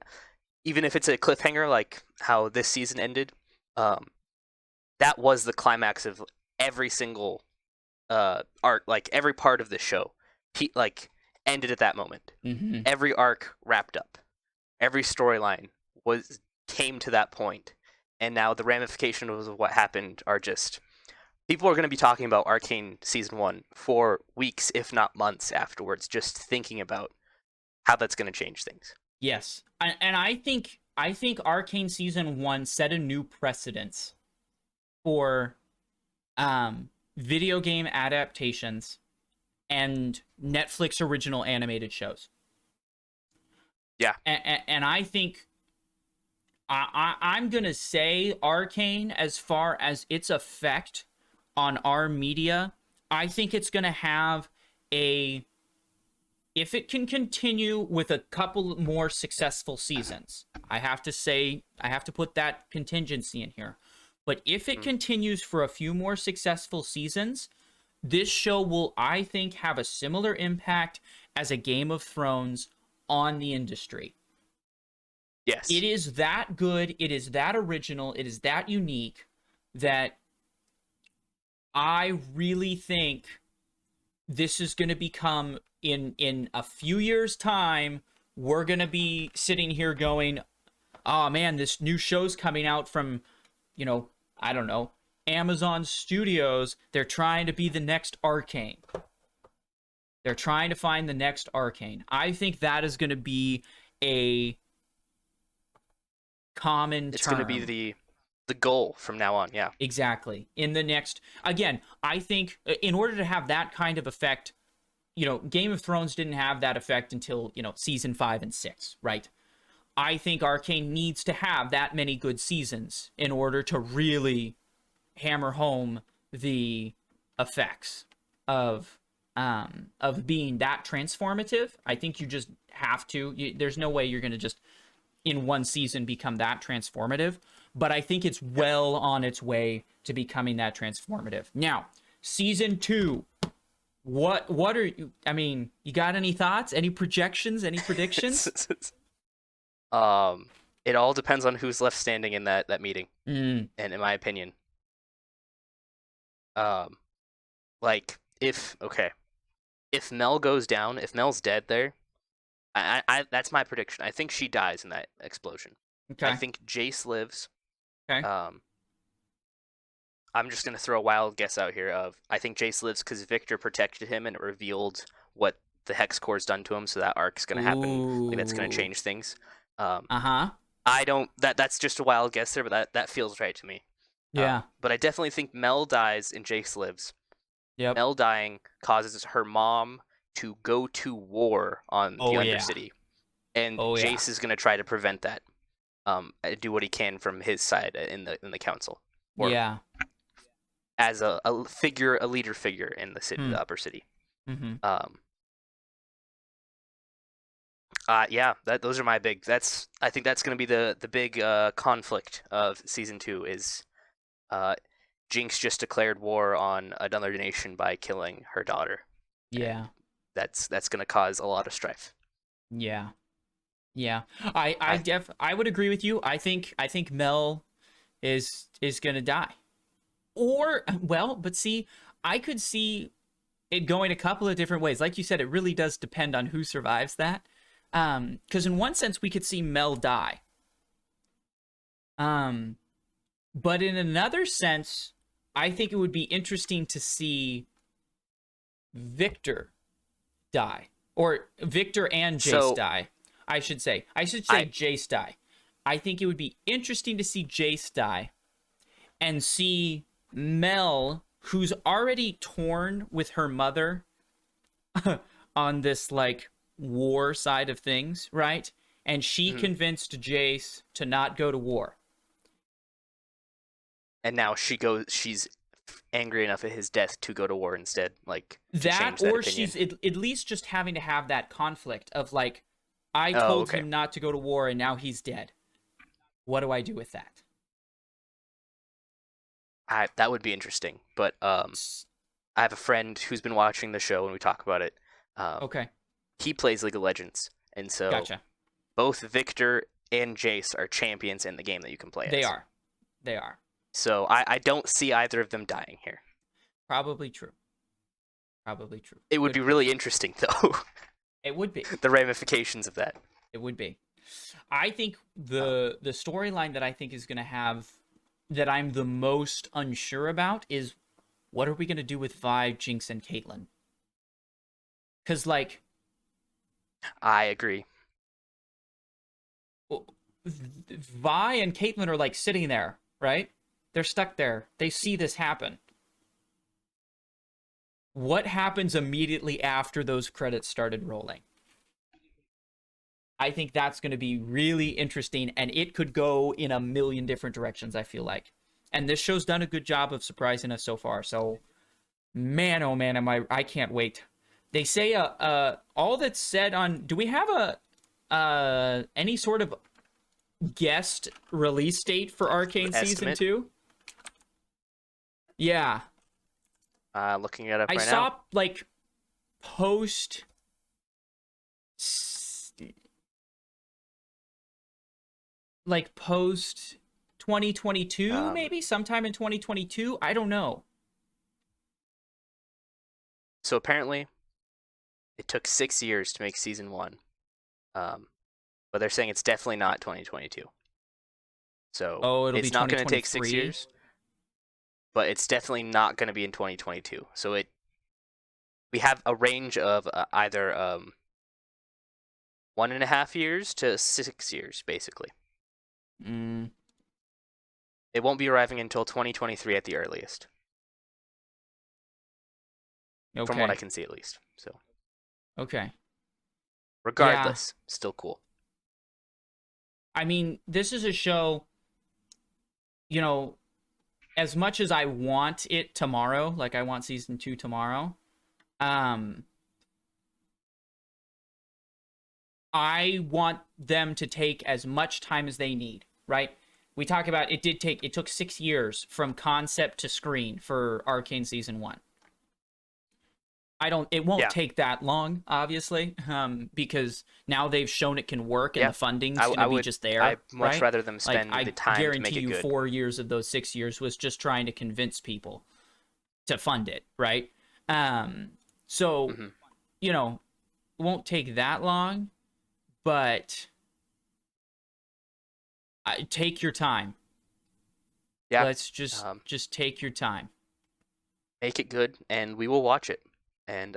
even if it's a cliffhanger, like how this season ended, that was the climax of every single arc, like every part of the show, like ended at that moment. Mm-hmm. Every arc wrapped up. Every storyline came to that point, and now the ramifications of what happened are just people are going to be talking about Arcane season 1 for weeks, if not months afterwards, just thinking about how that's going to change things. Yes, and I think Arcane season 1 set a new precedence for video game adaptations and Netflix original animated shows. Yeah. And I think I'm going to say Arcane, as far as its effect on our media, I think it's going to have if it can continue with a couple more successful seasons, I have to put that contingency in here. But if it continues for a few more successful seasons, this show will, I think, have a similar impact as a Game of Thrones on the industry. Yes. It is that good, it is that original, it is that unique that I really think this is going to become, in a few years' time, we're going to be sitting here going, oh man, this new show's coming out from, I don't know, Amazon Studios. They're trying to be the next Arcane. They're trying to find the next Arcane. I think that is going to be a common It's term. going to be the goal from now on, yeah. Exactly. In the next, again, I think in order to have that kind of effect, Game of Thrones didn't have that effect until, season 5 and 6, right? I think Arcane needs to have that many good seasons in order to really hammer home the effects of being that transformative. I think you just have to. There's no way you're going to just in one season become that transformative. But I think it's well on its way to becoming that transformative. Now, season 2. What are you? I mean, you got any thoughts? Any projections? Any predictions? It all depends on who's left standing in that meeting. And in my opinion, if Mel goes down, if Mel's dead there, I that's my prediction. I think she dies in that explosion. Okay. I think Jace lives. Okay. I'm just gonna throw a wild guess out here I think Jace lives because Victor protected him and it revealed what the Hex Core's done to him, so that arc's gonna happen. Like, that's gonna change things. I don't. That's just a wild guess there, but that feels right to me. Yeah. But I definitely think Mel dies and Jace lives. Yep. Mel dying causes her mom to go to war on the Undercity, and Jace is gonna try to prevent that. Do what he can from his side in the council. As a leader figure in the city, the upper city. Mm-hmm. Those are my big. I think that's going to be the big conflict of season 2 is, Jinx just declared war on another nation by killing her daughter. Yeah, that's going to cause a lot of strife. Yeah. I would agree with you. I think Mel is going to die. But see, I could see it going a couple of different ways. Like you said, it really does depend on who survives that. Because in one sense, we could see Mel die. But in another sense, I think it would be interesting to see Victor die. Or Victor and Jace die, I should say. Jace die. I think it would be interesting to see Jace die and see Mel, who's already torn with her mother on this like war side of things, right? And she convinced Jace to not go to war. And now she's angry enough at his death to go to war instead, like that, or she's at least just having to have that conflict of like, I told him not to go to war and now he's dead. What do I do with that? That would be interesting, but I have a friend who's been watching the show and we talk about it. Okay. He plays League of Legends, and so gotcha. Both Victor and Jace are champions in the game that you can play as. They are. So I don't see either of them dying here. Probably true. It would be really interesting, though. It would be. The ramifications of that. It would be. I think the storyline that I think is going to have, that I'm the most unsure about, is what are we going to do with Vi, Jinx, and Caitlyn? Because, like... I agree. Vi and Caitlyn are, like, sitting there, right? They're stuck there. They see this happen. What happens immediately after those credits started rolling? I think that's going to be really interesting, and it could go in a million different directions, I feel like. And this show's done a good job of surprising us so far, so man, oh man, I can't wait. They say all that's said on... Do we have any sort of guest release date for Arcane Season 2? Yeah. Looking it up right now. I saw, like, post... Like, post 2022, maybe? Sometime in 2022? I don't know. So apparently, it took 6 years to make Season 1. But they're saying it's definitely not 2022. So it's not going to take 6 years. But it's definitely not going to be in 2022. So we have a range of either 1.5 years to 6 years, basically. It won't be arriving until 2023 at the earliest. Okay. From what I can see, at least. So. Okay. Regardless, still cool. I mean, this is a show, you know, as much as I want it tomorrow, like I want Season 2 tomorrow, I want them to take as much time as they need, right? We talk about it took 6 years from concept to screen for Arcane Season 1. It won't take that long, obviously, because now they've shown it can work and the funding's going to be just there. I'd much rather them spend the time to make it good. I guarantee you 4 years of those 6 years was just trying to convince people to fund it, right? So, you know, it won't take that long, but take your time. Yeah. Let's just take your time. Make it good, and we will watch it. And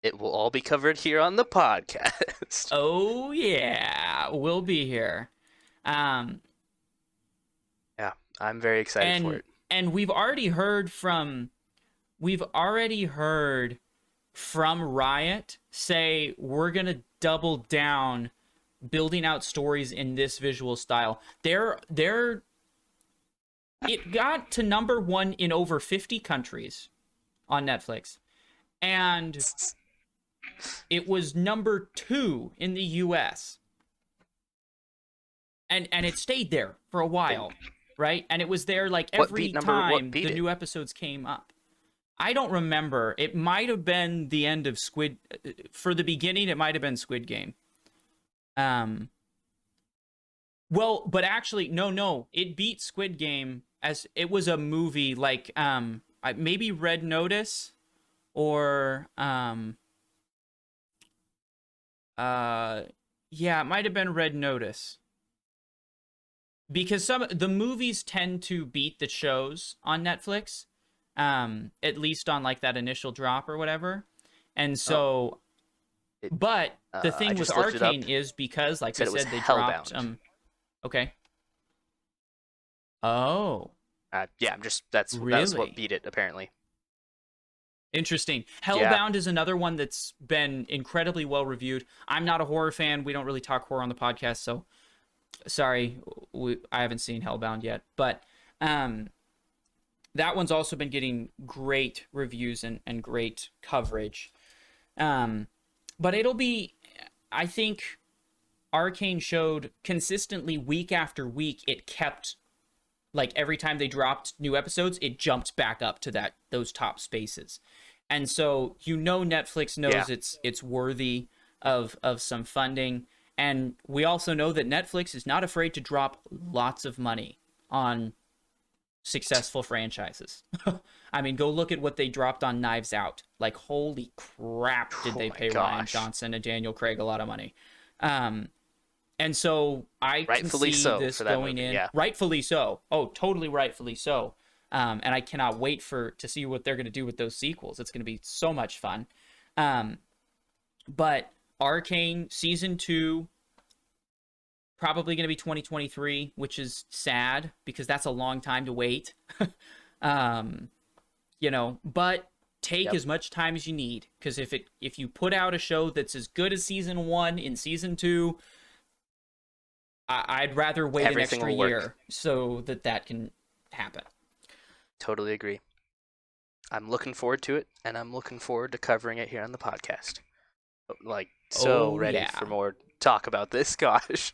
it will all be covered here on the podcast. Oh, yeah. We'll be here. Yeah, I'm very excited for it. And we've already heard from Riot say, we're going to double down building out stories in this visual style. It got to number 1 in over 50 countries on Netflix. And it was number 2 in the US. And it stayed there for a while, right? And it was there like every time the new episodes came up. I don't remember. It might have been the end of for the beginning, it might have been Squid Game. Well, but actually, no. It beat Squid Game as it was a movie like maybe Red Notice. Or, it might have been Red Notice. Because the movies tend to beat the shows on Netflix, at least on, like, that initial drop or whatever. And so, but the thing with Arcane is because, like I said, they dropped, okay. Oh. Yeah, that's what beat it apparently. Interesting. Hellbound is another one that's been incredibly well reviewed. I'm not a horror fan. We don't really talk horror on the podcast, so sorry, I haven't seen Hellbound yet. But that one's also been getting great reviews and great coverage. But it'll be, I think, Arcane showed consistently week after week, it kept, like, every time they dropped new episodes, it jumped back up to those top spaces. And so, Netflix knows it's worthy of some funding. And we also know that Netflix is not afraid to drop lots of money on successful franchises. I mean, go look at what they dropped on Knives Out. Like, holy crap, did they pay Rian Johnson and Daniel Craig a lot of money. And so I can see this going in. Yeah. Rightfully so. Oh, totally rightfully so. And I cannot wait to see what they're going to do with those sequels. It's going to be so much fun. But Arcane Season 2, probably going to be 2023, which is sad because that's a long time to wait. But take as much time as you need, because if you put out a show that's as good as Season 1 in Season 2, I'd rather wait an extra year so that can happen. Totally agree. I'm looking forward to it, and I'm looking forward to covering it here on the podcast. Like, ready for more talk about this, gosh.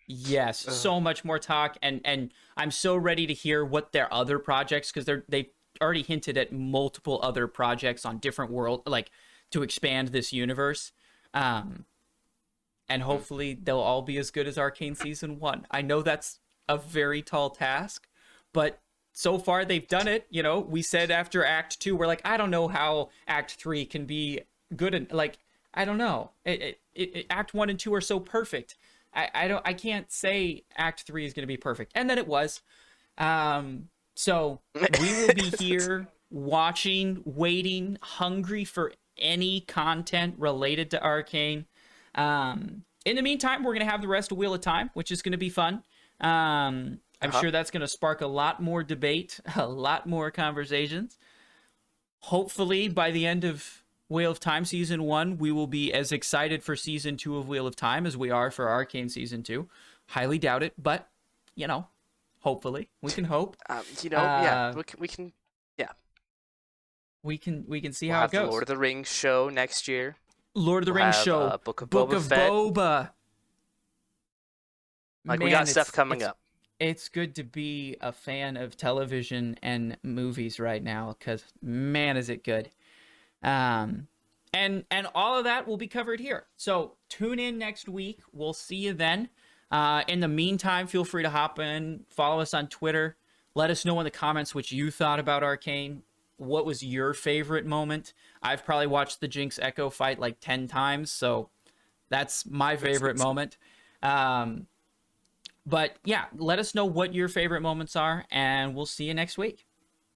Yes, so much more talk, and I'm so ready to hear what their other projects, because they already hinted at multiple other projects on different world, like, to expand this universe. And hopefully they'll all be as good as Arcane Season 1. I know that's a very tall task, but so far they've done it. We said after Act 2, we're like, I don't know how Act 3 can be good. And like, I don't know. Act 1 and 2 are so perfect. I can't say Act 3 is going to be perfect. And then it was. So we will be here watching, waiting, hungry for any content related to Arcane. In the meantime, we're going to have the rest of Wheel of Time, which is going to be fun. I'm sure that's going to spark a lot more debate, a lot more conversations. Hopefully, by the end of Wheel of Time Season 1, we will be as excited for Season 2 of Wheel of Time as we are for Arcane Season 2. Highly doubt it, but, hopefully. We can hope. we can, yeah. We can see how it goes. The Lord of the Rings show next year. Lord of the Rings show, Book of Boba. Like, we got stuff coming up. It's good to be a fan of television and movies right now, because man, is it good. And all of that will be covered here. So tune in next week. We'll see you then. In the meantime, feel free to hop in, follow us on Twitter. Let us know in the comments what you thought about Arcane. What was your favorite moment? I've probably watched the Jinx Ekko fight like 10 times, so that's my favorite moment. But yeah, let us know what your favorite moments are, and we'll see you next week.